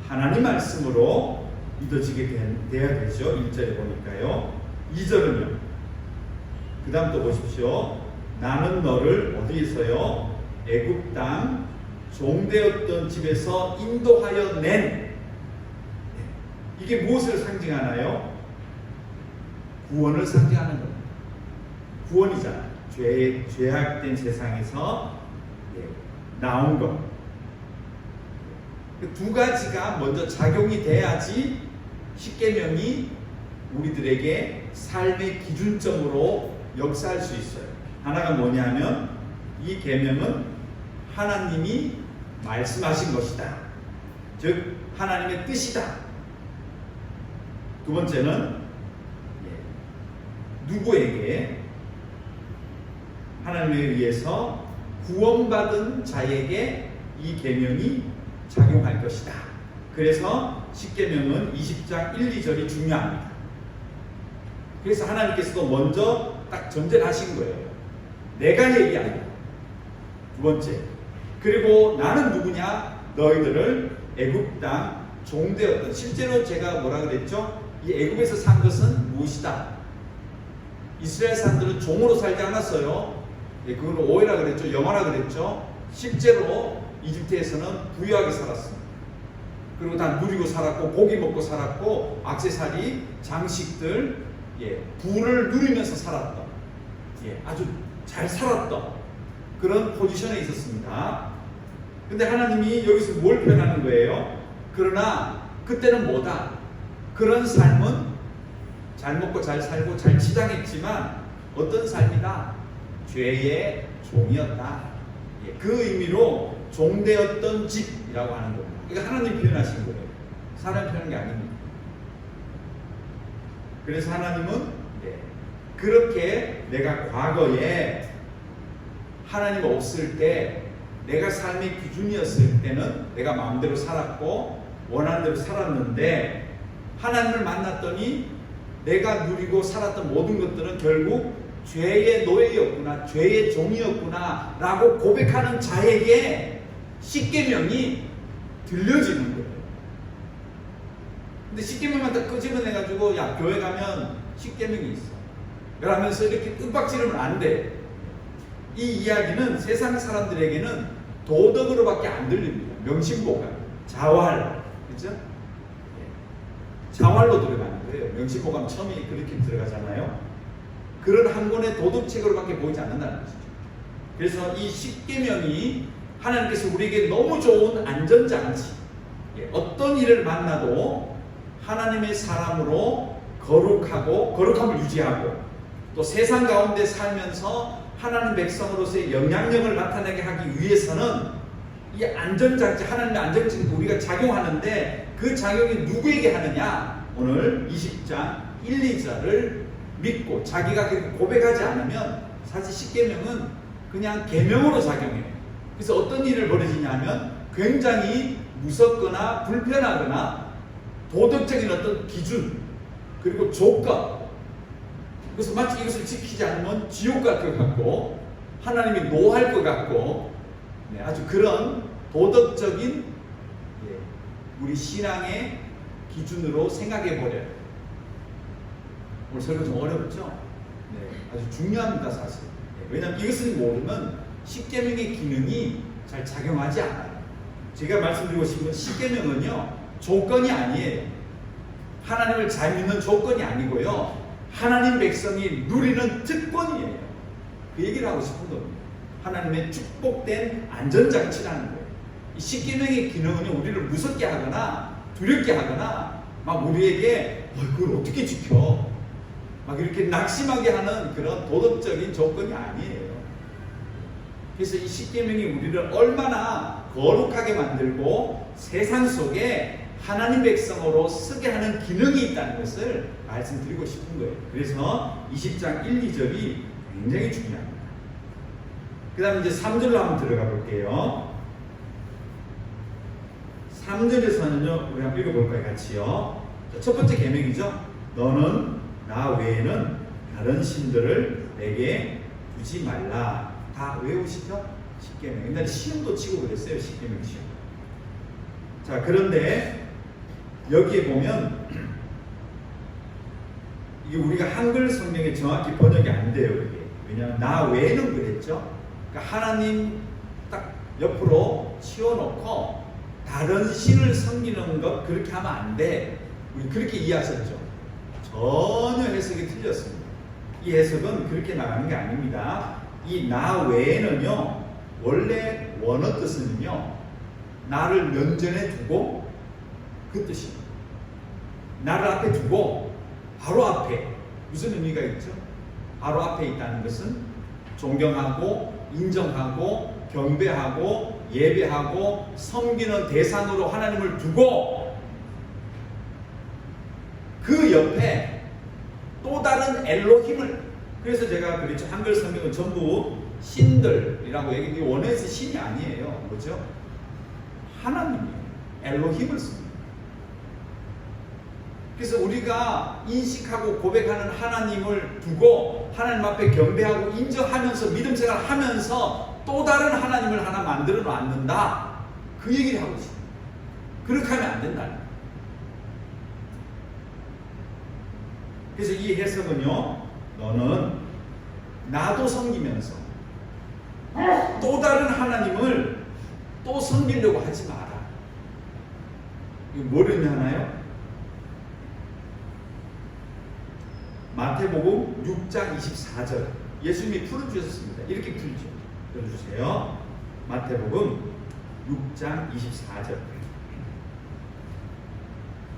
하나님 말씀으로 믿어지게 돼야 되죠. 1절에 보니까요. 2절은요. 그 다음 또 보십시오. 나는 너를 어디에서요? 애굽 땅 종되었던 집에서 인도하여 낸. 이게 무엇을 상징하나요? 구원을 상징하는 겁니다. 구원이잖아요. 죄악된 세상에서 나온 것. 두 가지가 먼저 작용이 돼야지 십계명이 우리들에게 삶의 기준점으로 역사할 수 있어요. 하나가 뭐냐면 이 계명은 하나님이 말씀하신 것이다. 즉 하나님의 뜻이다. 두 번째는 누구에게? 하나님에 의해서 구원받은 자에게 이 계명이 작용할 것이다. 그래서 십계명은 20장 1, 2절이 중요합니다. 그래서 하나님께서도 먼저 딱 전제를 하신 거예요. 내가 얘기한다. 두 번째, 그리고 나는 누구냐? 너희들을 애굽 땅 종되었던, 실제로 제가 뭐라 그랬죠? 이 애굽에서 산 것은 무엇이다? 이스라엘 사람들은 종으로 살지 않았어요. 그건 오해라 그랬죠. 영화라 그랬죠. 실제로 이집트에서는 부유하게 살았습니다. 그리고 다 누리고 살았고, 고기 먹고 살았고, 액세서리, 장식들, 부를 누리면서 살았던, 아주 잘 살았던 그런 포지션에 있었습니다. 근데 하나님이 여기서 뭘 표현하는 거예요? 그러나 그때는 뭐다? 그런 삶은 잘 먹고 잘 살고 잘 치장했지만 어떤 삶이다? 죄의 종이었다. 그 의미로 종되었던 집이라고 하는 겁니다. 이거 하나님 표현하신 거예요. 사람 표현한 게 아닙니다. 그래서 하나님은 그렇게 내가 과거에 하나님 없을 때 내가 삶의 기준이었을 때는 내가 마음대로 살았고 원하는 대로 살았는데 하나님을 만났더니 내가 누리고 살았던 모든 것들은 결국 죄의 노예였구나, 죄의 종이었구나 라고 고백하는 자에게 십계명이 들려지는 거예요. 근데 십계명만 딱 끄집어내가지고 야 교회 가면 십계명이 있어 그러면서 이렇게 윽박지르면 안 돼. 이 이야기는 세상 사람들에게는 도덕으로밖에 안 들립니다. 명심보감, 자활, 그렇죠? 자활로 들어가는 거예요. 명심보감 처음에 그렇게 들어가잖아요. 그런 한 권의 도덕책으로밖에 보이지 않는다는 것이죠. 그래서 이 십계명이 하나님께서 우리에게 너무 좋은 안전장치, 어떤 일을 만나도 하나님의 사람으로 거룩하고 거룩함을 유지하고 또 세상 가운데 살면서 하나님 백성으로서의 영향력을 나타내게 하기 위해서는 이 안전장치, 하나님의 안전장치 우리가 작용하는데 그 작용이 누구에게 하느냐? 오늘 20장 1, 2절을 믿고 자기가 고백하지 않으면 사실 십계명은 그냥 계명으로 작용해요. 그래서 어떤 일을 벌어지냐면 굉장히 무섭거나 불편하거나 도덕적인 어떤 기준 그리고 조건, 그래서 마치 이것을 지키지 않으면 지옥 같을 것 같고 하나님이 노할 것 같고 아주 그런 도덕적인 우리 신앙의 기준으로 생각해 버려요. 오늘 설교 좀 어렵죠? 아주 중요합니다 사실. 왜냐하면 이것을 모르면 십계명의 기능이 잘 작용하지 않아요. 제가 말씀드리고 싶은 건 십계명은요 조건이 아니에요. 하나님을 잘 믿는 조건이 아니고요 하나님 백성이 누리는 특권이에요. 그 얘기를 하고 싶은 겁니다. 하나님의 축복된 안전장치라는 거예요. 이 십계명의 기능은 우리를 무섭게 하거나 두렵게 하거나 막 우리에게 그걸 어떻게 지켜? 막 이렇게 낙심하게 하는 그런 도덕적인 조건이 아니에요. 그래서 이 십계명이 우리를 얼마나 거룩하게 만들고 세상 속에 하나님 백성으로 쓰게 하는 기능이 있다는 것을 말씀드리고 싶은 거예요. 그래서 20장 1, 2절이 굉장히 중요합니다. 그 다음에 이제 3절로 한번 들어가 볼게요. 3절에서는요, 우리 한번 읽어볼까요? 같이요. 첫 번째 계명이죠. 너는 나 외에는 다른 신들을 내게 두지 말라. 다 외우시죠? 십계명. 옛날에 시험도 치고 그랬어요. 십계명 시험. 자, 그런데 여기에 보면 이게 우리가 한글 성경에 정확히 번역이 안 돼요. 이게. 왜냐하면 나 외에는 그랬죠. 그러니까 하나님 딱 옆으로 치워놓고 다른 신을 섬기는 것 그렇게 하면 안 돼. 우리 그렇게 이해하셨죠? 전혀 해석이 틀렸습니다. 이 해석은 그렇게 나가는 게 아닙니다. 이 나 외에는요, 원래 원어 뜻은요, 나를 면전에 두고 그 뜻입니다. 나를 앞에 두고 바로 앞에 무슨 의미가 있죠? 바로 앞에 있다는 것은 존경하고 인정하고 경배하고 예배하고 섬기는 대상으로 하나님을 두고 그 옆에 또 다른 엘로힘을, 그래서 제가 그랬죠. 한글 성경은 전부 신들이라고 얘기했는데 원어에서 신이 아니에요. 뭐죠? 하나님이에요. 엘로힘을 씁니다. 그래서 우리가 인식하고 고백하는 하나님을 두고 하나님 앞에 경배하고 인정하면서 믿음 생활하면서 또 다른 하나님을 하나 만들어 놨는다. 그 얘기를 하고 있습니다. 그렇게 하면 안 된다는 거예요. 그래서 이 해석은요, 너는 나도 섬기면서 또 다른 하나님을 또 섬기려고 하지 마라. 이거 뭘 의미하나요? 마태복음 6장 24절 예수님이 풀어주셨습니다. 이렇게 풀죠. 들어주세요. 마태복음 6장 24절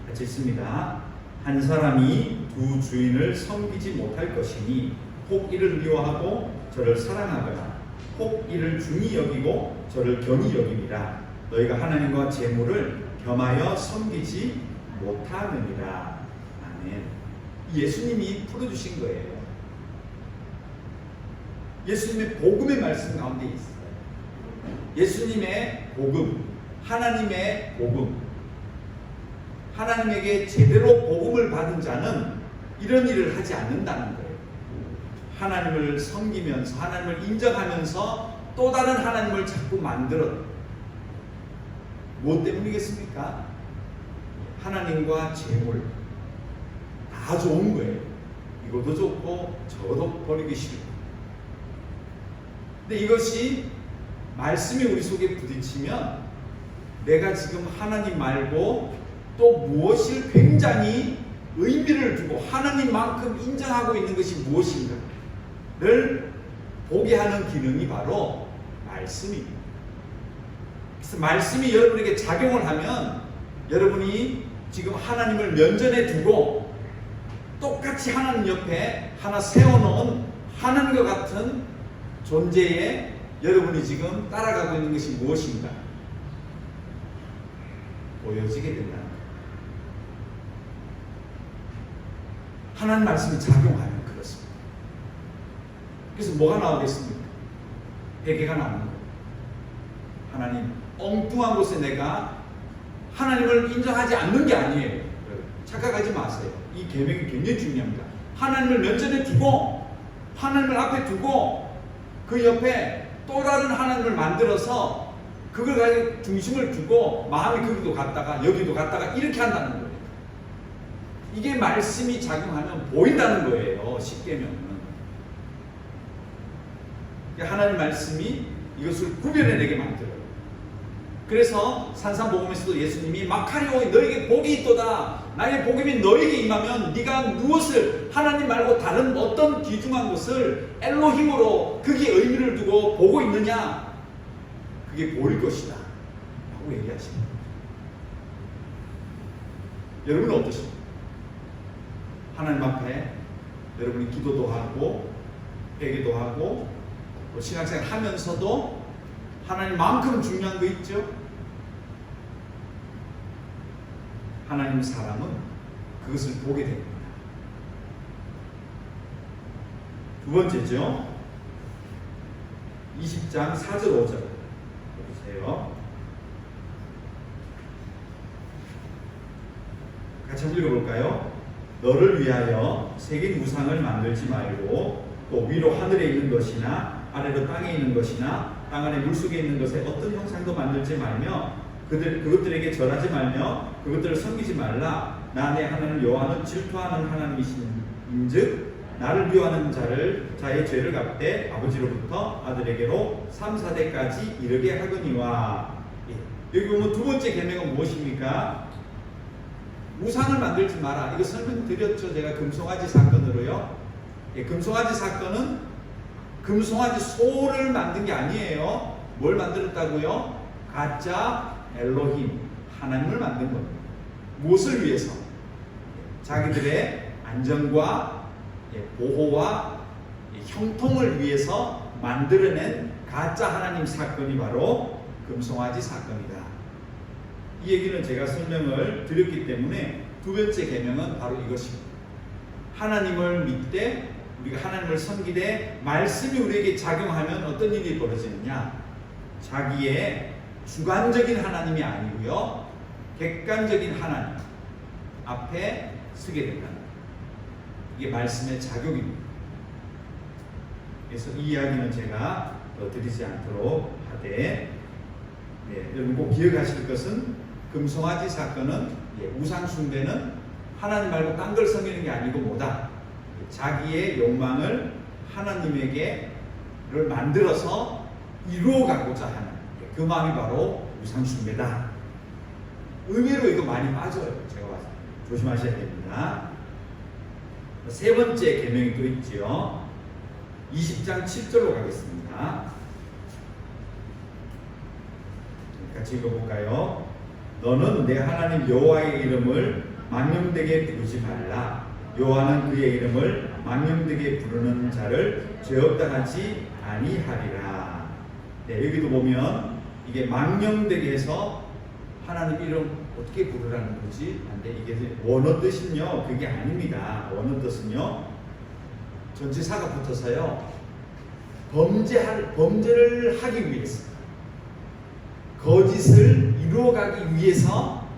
같이 읽습니다. 한 사람이 두 주인을 섬기지 못할 것이니 혹 이를 미워하고 저를 사랑하거나 혹 이를 중히 여기고 저를 경히 여김이라. 너희가 하나님과 재물을 겸하여 섬기지 못하느니라. 아멘. 예수님이 풀어주신 거예요. 예수님의 복음의 말씀 가운데 있어요. 예수님의 복음, 하나님의 복음, 하나님에게 제대로 복음을 받은 자는 이런 일을 하지 않는다는 거예요. 하나님을 섬기면서 하나님을 인정하면서 또 다른 하나님을 자꾸 만들어. 무엇 때문이겠습니까? 하나님과 재물 다 좋은 거예요. 이것도 좋고 저것도 버리기 싫고. 근데 이것이 말씀이 우리 속에 부딪히면 내가 지금 하나님 말고 또 무엇을 굉장히 의미를 두고 하나님만큼 인정하고 있는 것이 무엇인가를 보게 하는 기능이 바로 말씀입니다. 그래서 말씀이 여러분에게 작용을 하면 여러분이 지금 하나님을 면전에 두고 똑같이 하나님 옆에 하나 세워놓은 하나님과 같은 존재에 여러분이 지금 따라가고 있는 것이 무엇인가 보여지게 된다는 거예요. 하나님 말씀이 작용하면 그렇습니다. 그래서 뭐가 나오겠습니까? 회개가 나오는 거예요. 하나님, 엉뚱한 곳에 내가 하나님을 인정하지 않는 게 아니에요. 착각하지 마세요. 이 계명이 굉장히 중요합니다. 하나님을 면전에 두고 하나님을 앞에 두고 그 옆에 또 다른 하나님을 만들어서 그걸 가지고 중심을 두고 마음이 거기도 갔다가 여기도 갔다가 이렇게 한다는 거예요. 이게 말씀이 작용하면 보인다는 거예요. 십계명은. 하나님 말씀이 이것을 구별해내게 만들어요. 그래서 산상복음에서도 예수님이 마카리오 너에게 복이 있도다. 나의 복음이 너에게 임하면 네가 무엇을 하나님 말고 다른 어떤 귀중한 것을 엘로힘으로 거기에 의미를 두고 보고 있느냐, 그게 보일 것이다 라고 얘기하십니다. 여러분은 어떠십니까? 하나님 앞에 여러분이 기도도 하고 회개도 하고 또 신앙생활 하면서도 하나님만큼 중요한 거 있죠? 하나님 사람은 그것을 보게 됩니다. 두 번째죠. 20장 4절 5절 보세요. 같이 한번 읽어볼까요? 너를 위하여 새긴 우상을 만들지 말고 또 위로 하늘에 있는 것이나 아래로 땅에 있는 것이나 땅 안에 물속에 있는 것에 어떤 형상도 만들지 말며 그것들에게 절하지 말며 그것들을 섬기지 말라. 나 내 하나님 여호와는 질투하는 하나님이신즉 나를 미워하는 자의 죄를 갚되 아버지로부터 아들에게로 3, 4대까지 이르게 하거니와. 여기 보면 두 번째 계명은 무엇입니까? 우상을 만들지 마라. 이거 설명드렸죠. 제가 금송아지 사건으로요. 금송아지 사건은 금송아지 소를 만든 게 아니에요. 뭘 만들었다고요? 가짜 엘로힘, 하나님을 만든 겁니다. 무엇을 위해서? 자기들의 안전과 보호와 형통을 위해서 만들어낸 가짜 하나님 사건이 바로 금송아지 사건이다. 이 얘기는 제가 설명을 드렸기 때문에 두 번째 계명은 바로 이것입니다. 하나님을 믿되 우리가 하나님을 섬기되 말씀이 우리에게 작용하면 어떤 일이 벌어지느냐? 자기의 주관적인 하나님이 아니고요, 객관적인 하나님 앞에 서게 된다. 이게 말씀의 작용입니다. 그래서 이 이야기는 제가 더 드리지 않도록 하되, 여러분 꼭 기억하실 것은 금송아지 사건은 우상 숭배는 하나님 말고 딴 걸 섬기는 게 아니고 뭐다? 자기의 욕망을 하나님에게를 만들어서 이루어가고자 하는 그 마음이 바로 우상 숭배다. 의미로 이거 많이 빠져요. 제가 봐서 조심하셔야 됩니다. 세 번째 계명이 또 있지요. 20장 7절로 가겠습니다. 같이 읽어볼까요? 너는 내 하나님 여호와의 이름을 망령되게 부르지 말라. 여호와는 그의 이름을 망령되게 부르는 자를 죄없다 하지 아니하리라. 여기도 보면 이게 망령되게 해서 하나님 이름 어떻게 부르라는 거지? 근데 이게 원어 뜻은요, 그게 아닙니다. 원어 뜻은요, 전치사가 붙어서요, 범죄를 하기 위해서, 거짓을 이루어가기 위해서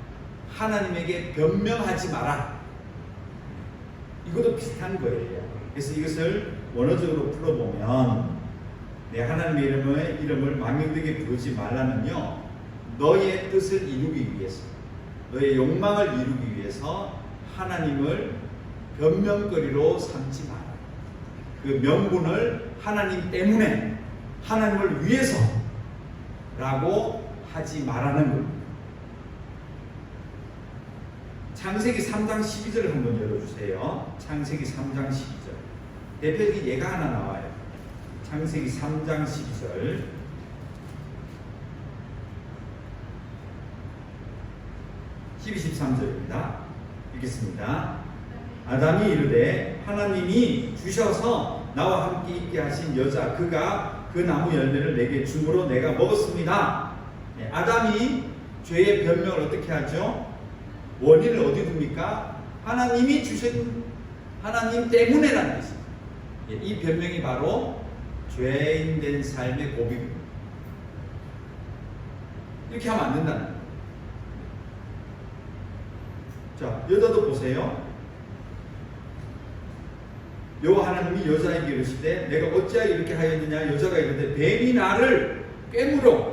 하나님에게 변명하지 마라. 이것도 비슷한 거예요. 그래서 이것을 원어적으로 풀어보면, 내 하나님의 이름을 망령되게 부르지 말라는요, 너의 뜻을 이루기 위해서, 너의 욕망을 이루기 위해서 하나님을 변명거리로 삼지 마라. 그 명분을 하나님 때문에, 하나님을 위해서 라고 하지 말라는 겁니다. 창세기 3장 12절을 한번 열어주세요. 창세기 3장 12절. 대표적인 예가 하나 나와요. 창세기 3장 12절. 12, 13절입니다. 읽겠습니다. 아담이 이르되 하나님이 주셔서 나와 함께 있게 하신 여자 그가 그 나무 열매를 내게 주므로 내가 먹었습니다. 아담이 죄의 변명을 어떻게 하죠? 원인을 어디 둡니까? 하나님이 주신, 하나님 때문에라는 것입니다. 이 변명이 바로 죄인된 삶의 고백입니다. 이렇게 하면 안 된다는 거예요. 자, 여자도 보세요. 여호와 하나님이 여자에게 이르시되 내가 어찌하여 이렇게 하였느냐? 여자가 이르되 뱀이 나를 꿰물어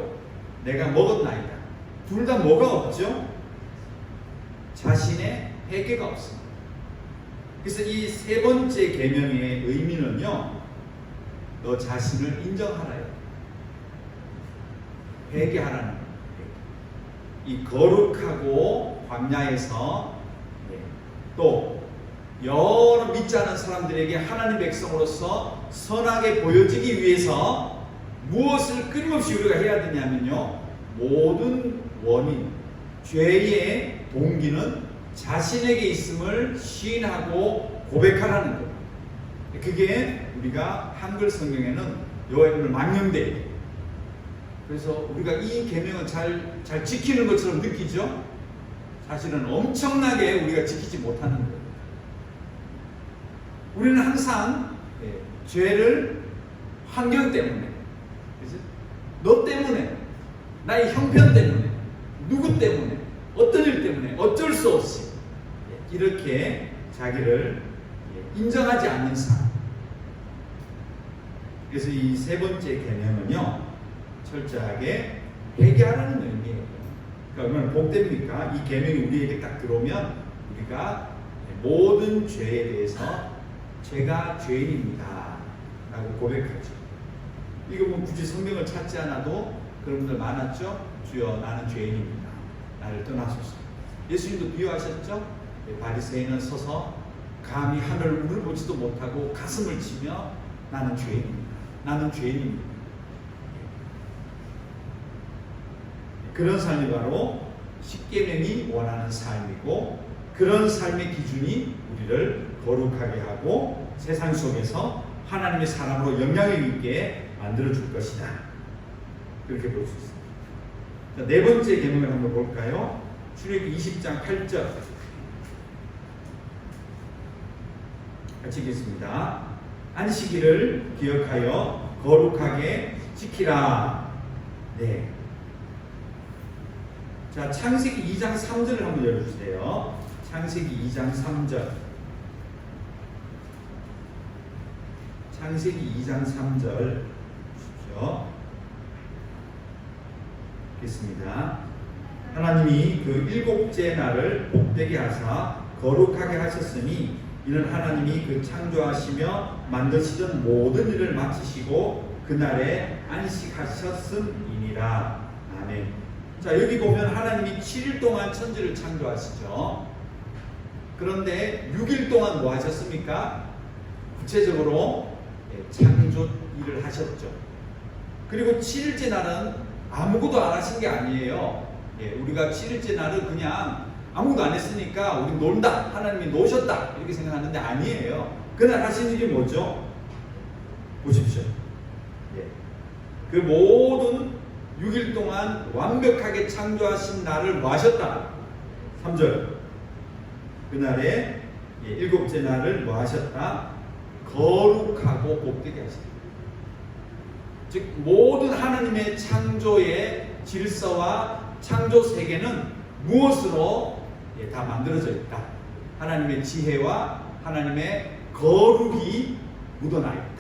내가 먹었나이다. 둘 다 뭐가 없죠? 자신의 회개가 없습니다. 그래서 이 세 번째 계명의 의미는요, 너 자신을 인정하라요. 회개하라는 거예요. 이 거룩하고 광야에서 또 여러 믿지 않은 사람들에게 하나님 백성으로서 선하게 보여지기 위해서 무엇을 끊임없이 우리가 해야 되냐면요, 모든 원인, 죄의 동기는 자신에게 있음을 시인하고 고백하라는 것. 그게 우리가 한글 성경에는 여호와의 망령되어 있어요. 그래서 우리가 이 계명을 잘 지키는 것처럼 느끼죠? 사실은 엄청나게 우리가 지키지 못하는 거예요. 우리는 항상 죄를 환경 때문에, 그치? 너 때문에, 나의 형편 때문에, 누구 때문에, 어떤 일 때문에, 어쩔 수 없이 이렇게 자기를 인정하지 않는 삶. 그래서 이 세 번째 개념은요, 철저하게 회개하라는 의미예요. 그러니까 얼마나 복됩니까? 이 계명이 우리에게 딱 들어오면 우리가 모든 죄에 대해서 제가 죄인입니다 라고 고백하죠. 이거 뭐 굳이 성경을 찾지 않아도 그런 분들 많았죠. 주여 나는 죄인입니다. 나를 떠나소서. 예수님도 비유하셨죠. 바리새인은 서서 감히 하늘을 우러보지도 못하고 가슴을 치며 나는 죄인입니다. 나는 죄인입니다. 그런 삶이 바로 십계명이 원하는 삶이고, 그런 삶의 기준이 우리를 거룩하게 하고 세상 속에서 하나님의 사람으로 영향력 있게 만들어줄 것이다. 그렇게 볼 수 있습니다. 자, 네 번째 계명을 한번 볼까요? 출애굽기 20장 8절 같이 읽겠습니다. 안식일을 기억하여 거룩하게 지키라. 네. 자, 창세기 2장 3절을 한번 열어주세요. 창세기 2장 3절. 창세기 2장 3절 보십시오. 읽겠습니다. 하나님이 그 일곱째 날을 복되게 하사 거룩하게 하셨으니 이는 하나님이 그 창조하시며 만드시던 모든 일을 마치시고 그날에 안식하셨음이니라. 아멘. 자, 여기 보면 하나님이 7일 동안 천지를 창조하시죠. 그런데 6일 동안 뭐 하셨습니까? 구체적으로 창조 일을 하셨죠. 그리고 7일째 날은 아무것도 안 하신 게 아니에요. 우리가 7일째 날은 그냥 아무것도 안 했으니까 우리 논다, 하나님이 노셨다 이렇게 생각하는데 아니에요. 그날 하신 일이 뭐죠? 보십시오. 그 모든 6일 동안 완벽하게 창조하신 나를 뭐 하셨다? 3절. 그날에 일곱째 날을 뭐 하셨다? 거룩하고 복되게 하셨다. 즉 모든 하나님의 창조의 질서와 창조 세계는 무엇으로 다 만들어져 있다? 하나님의 지혜와 하나님의 거룩이 묻어나 있다.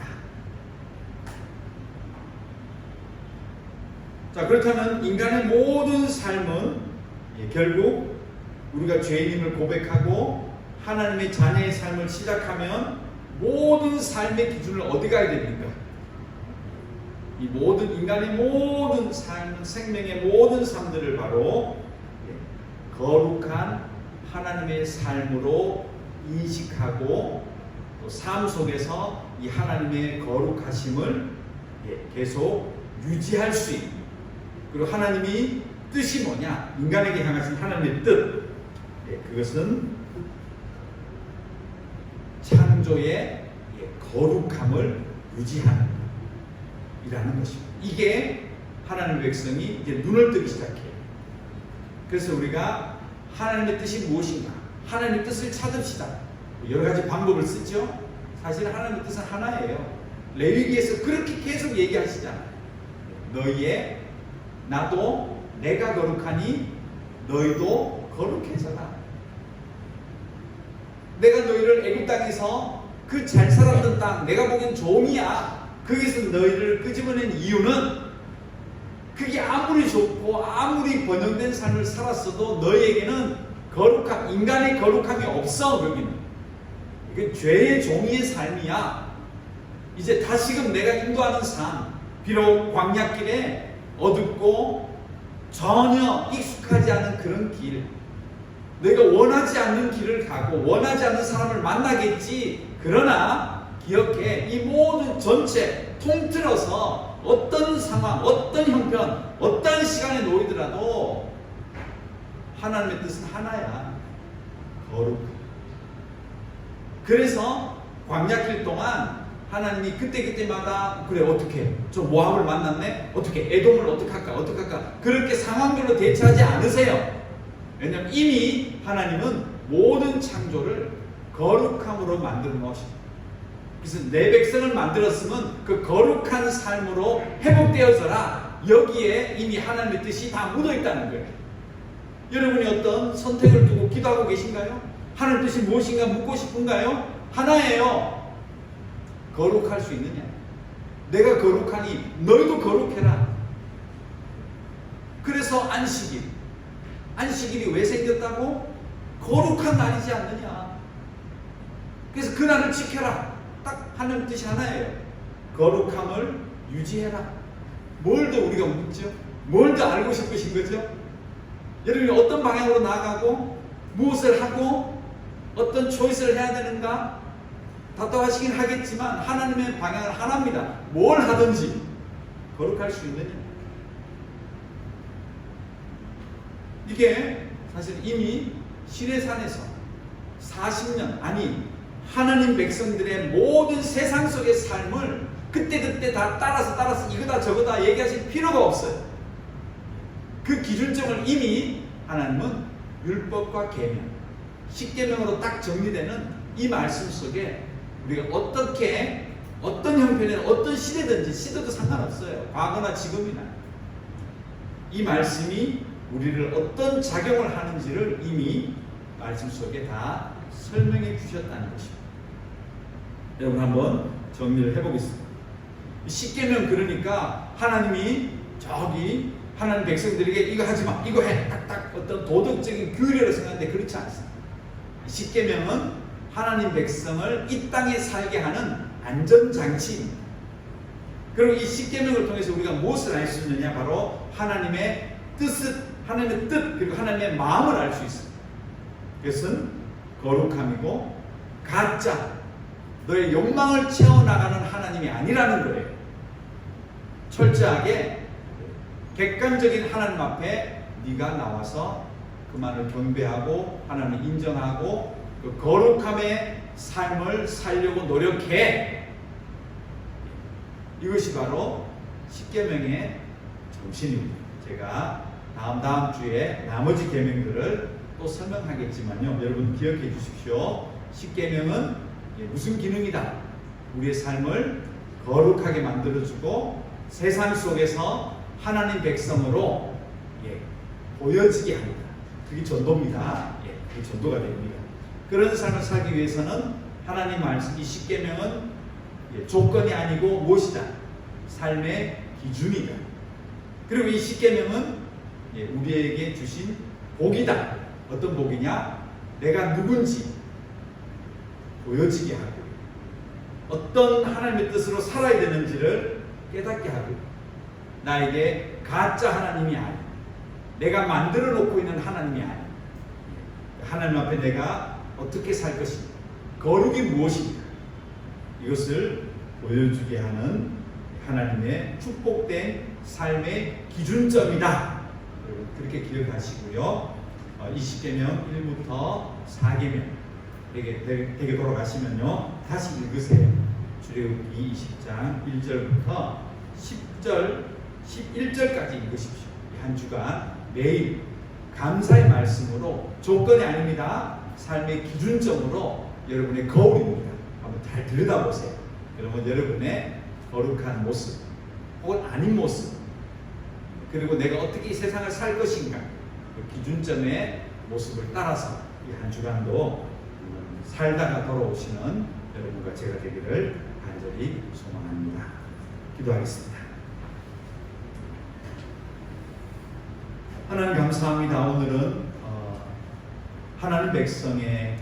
자, 그렇다면 인간의 모든 삶은 결국 우리가 죄인임을 고백하고 하나님의 자녀의 삶을 시작하면 모든 삶의 기준을 어디 가야 됩니까? 이 모든 인간의 모든 삶, 생명의 모든 삶들을 바로 거룩한 하나님의 삶으로 인식하고 또 삶 속에서 이 하나님의 거룩하심을 계속 유지할 수 있는, 그리고 하나님이 뜻이 뭐냐? 인간에게 향하신 하나님의 뜻, 그것은 창조의 거룩함을 유지하는 이라는 것입니다. 이게 하나님의 백성이 이제 눈을 뜨기 시작해요. 그래서 우리가 하나님의 뜻이 무엇인가? 하나님의 뜻을 찾읍시다. 여러 가지 방법을 쓰죠. 사실 하나님의 뜻은 하나예요. 레위기에서 그렇게 계속 얘기하시잖아요. 너희의 나도 내가 거룩하니 너희도 거룩해져라. 내가 너희를 애굽 땅에서 그 잘 살았던 땅, 내가 보기엔 종이야. 거기서 너희를 끄집어낸 이유는 그게 아무리 좋고 아무리 번영된 삶을 살았어도 너희에게는 거룩함, 인간의 거룩함이 없어. 거기는 이게 죄의 종이의 삶이야. 이제 다시금 내가 인도하는 삶, 비록 광야길에 어둡고 전혀 익숙하지 않은 그런 길, 너희가 원하지 않는 길을 가고 원하지 않는 사람을 만나겠지. 그러나 기억해, 이 모든 전체 통틀어서 어떤 상황, 어떤 형편, 어떤 시간에 놓이더라도 하나님의 뜻은 하나야. 거룩. 그래서 광야길 동안 하나님이 그때마다 그래 어떻게 저 모압을 만났네 어떻게 에돔을 어떡할까 그렇게 상황별로 대처하지 않으세요. 왜냐하면 이미 하나님은 모든 창조를 거룩함으로 만들어 놓으십니다. 그래서 내 백성을 만들었으면 그 거룩한 삶으로 회복되어져라. 여기에 이미 하나님의 뜻이 다 묻어 있다는 거예요. 여러분이 어떤 선택을 두고 기도하고 계신가요? 하나님 뜻이 무엇인가 묻고 싶은가요? 하나예요. 거룩할 수 있느냐? 내가 거룩하니 너희도 거룩해라. 그래서 안식일이 왜 생겼다고? 거룩한 날이지 않느냐? 그래서 그 날을 지켜라. 딱 하나님 뜻이 하나예요. 거룩함을 유지해라. 뭘 더 우리가 묻죠? 뭘 더 알고 싶으신 거죠? 여러분이 어떤 방향으로 나아가고 무엇을 하고 어떤 초이스를 해야 되는가? 답답하시긴 하겠지만 하나님의 방향은 하나입니다. 뭘 하든지 거룩할 수 있느냐? 이게 사실 이미 시내산에서 40년 아니 하나님 백성들의 모든 세상 속의 삶을 그때 다 따라서 이거다 저거다 얘기하실 필요가 없어요. 그 기준점을 이미 하나님은 율법과 계명, 십계명으로 딱 정리되는 이 말씀 속에 우리가 어떻게 어떤 형편이나 어떤 시대도 상관없어요. 과거나 지금이나 이 말씀이 우리를 어떤 작용을 하는지를 이미 말씀 속에 다 설명해 주셨다는 것입니다. 여러분 한번 정리를 해보겠습니다. 십계명 그러니까 하나님이 저기 하나님 백성들에게 이거 하지마 이거 해 딱딱 어떤 도덕적인 규례로 생각하는데 그렇지 않습니다. 십계명은 하나님 백성을 이 땅에 살게 하는 안전장치입니다. 그리고 이 십계명을 통해서 우리가 무엇을 알 수 있느냐? 바로 하나님의 하나님의 뜻 그리고 하나님의 마음을 알 수 있습니다. 그것은 거룩함이고 가짜 너의 욕망을 채워나가는 하나님이 아니라는 거예요. 철저하게 객관적인 하나님 앞에 네가 나와서 그만을 경배하고 하나님을 인정하고 그 거룩함의 삶을 살려고 노력해. 이것이 바로 십계명의 정신입니다. 제가 다음 주에 나머지 계명들을 또 설명하겠지만요. 여러분 기억해 주십시오. 십계명은 무슨 기능이다? 우리의 삶을 거룩하게 만들어주고 세상 속에서 하나님 백성으로 보여지게 합니다. 그게 전도입니다. 그게 전도가 됩니다. 그런 삶을 살기 위해서는 하나님 말씀 이 십계명은 조건이 아니고 무엇이다? 삶의 기준이다. 그리고 이 십계명은 우리에게 주신 복이다. 어떤 복이냐? 내가 누군지 보여지게 하고 어떤 하나님의 뜻으로 살아야 되는지를 깨닫게 하고 나에게 가짜 하나님이 아닌 내가 만들어 놓고 있는 하나님이 아닌 하나님 앞에 내가 어떻게 살 것인가 거룩이 무엇인가 이것을 보여주게 하는 하나님의 축복된 삶의 기준점이다. 여러분 그렇게 기억하시고요. 20계명 1부터 4계명 되게 돌아가시면요. 다시 읽으세요. 출애굽기 20장 1절부터 10절 11절까지 읽으십시오. 한 주간 매일 감사의 말씀으로 조건이 아닙니다. 삶의 기준점으로 여러분의 거울입니다. 한번 잘 들여다보세요. 그러면 여러분의 거룩한 모습 혹은 아닌 모습 그리고 내가 어떻게 이 세상을 살 것인가 그 기준점의 모습을 따라서 이 한 주간도 살다가 돌아오시는 여러분과 제가 되기를 간절히 소망합니다. 기도하겠습니다. 하나님 감사합니다. 오늘은 하나님 백성의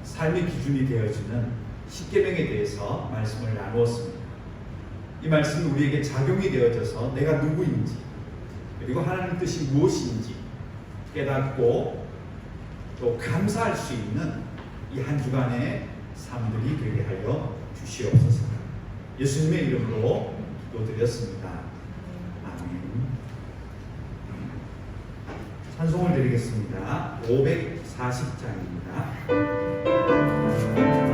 삶의 기준이 되어지는 십계명에 대해서 말씀을 나누었습니다. 이 말씀은 우리에게 작용이 되어져서 내가 누구인지 그리고 하나님 뜻이 무엇인지 깨닫고 또 감사할 수 있는 이 한 주간의 삶들이 되게 하여 주시옵소서. 예수님의 이름으로 기도드렸습니다. 아멘. 찬송을 드리겠습니다. 540장입니다.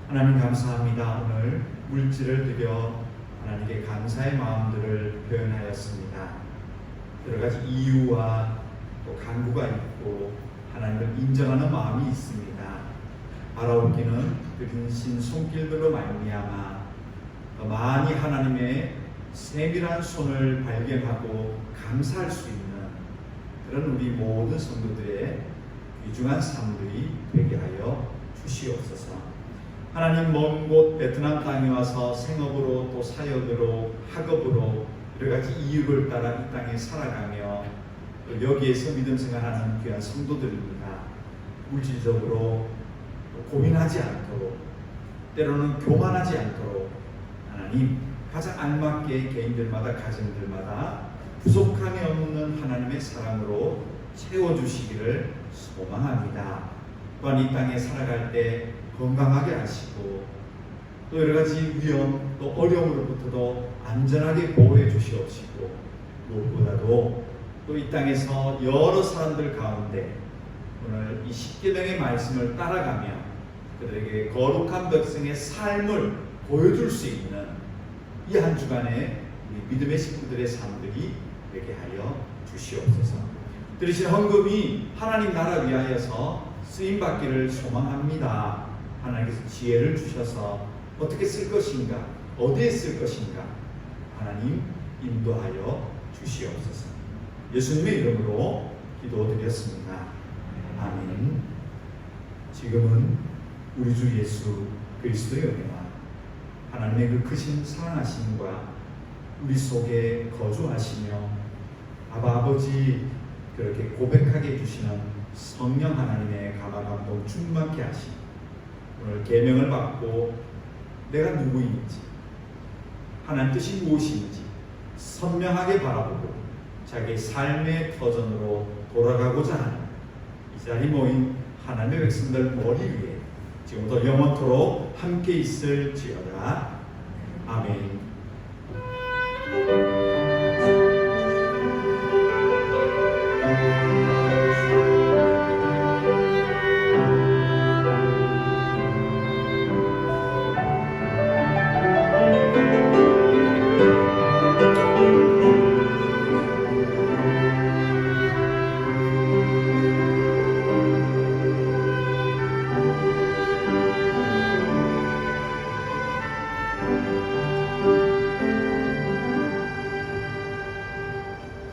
하나님 감사합니다. 오늘 물질을 드려 하나님께 감사의 마음들을 표현하였습니다. 여러 가지 이유와 또 간구가 있고 하나님을 인정하는 마음이 있습니다. 바라옵기는 그 근신 손길들로 말미암아 더 많이 하나님의 세밀한 손을 발견하고 감사할 수 있는 그런 우리 모든 성도들의 귀중한 삶들이 되게 하여 주시옵소서. 하나님 먼 곳 베트남 땅에 와서 생업으로 또 사역으로 학업으로 여러 가지 이유를 따라 이 땅에 살아가며 또 여기에서 믿음 생활하는 귀한 성도들입니다. 물질적으로 고민하지 않도록 때로는 교만하지 않도록 하나님 가장 알맞게 개인들마다 가정들마다 부족함이 없는 하나님의 사랑으로 채워주시기를 소망합니다. 또한 이 땅에 살아갈 때 건강하게 하시고 또 여러 가지 위험 또 어려움으로부터도 안전하게 보호해 주시옵시고 무엇보다도 또 이 땅에서 여러 사람들 가운데 오늘 이 십계명의 말씀을 따라가며 그들에게 거룩한 백성의 삶을 보여줄 수 있는 이 한 주간의 우리 믿음의 식구들의 삶들이 되게 하여 주시옵소서. 들으신 헌금이 하나님 나라 위하여서 쓰임받기를 소망합니다. 하나님께서 지혜를 주셔서 어떻게 쓸 것인가, 어디에 쓸 것인가 하나님 인도하여 주시옵소서. 예수님의 이름으로 기도드렸습니다. 아멘. 지금은 우리 주 예수 그리스도의 은혜와 하나님의 그 크신 사랑하심과 우리 속에 거주하시며 아버지 그렇게 고백하게 해주시는 성령 하나님의 감화감동 충만케 하시고 오늘 계명을 받고 내가 누구인지 하나님 뜻이 무엇인지 선명하게 바라보고 자기 삶의 터전으로 돌아가고자 하는 이 자리 모인 하나님의 백성들 머리 위에 지금부터 영원토록 함께 있을지어다. 아멘.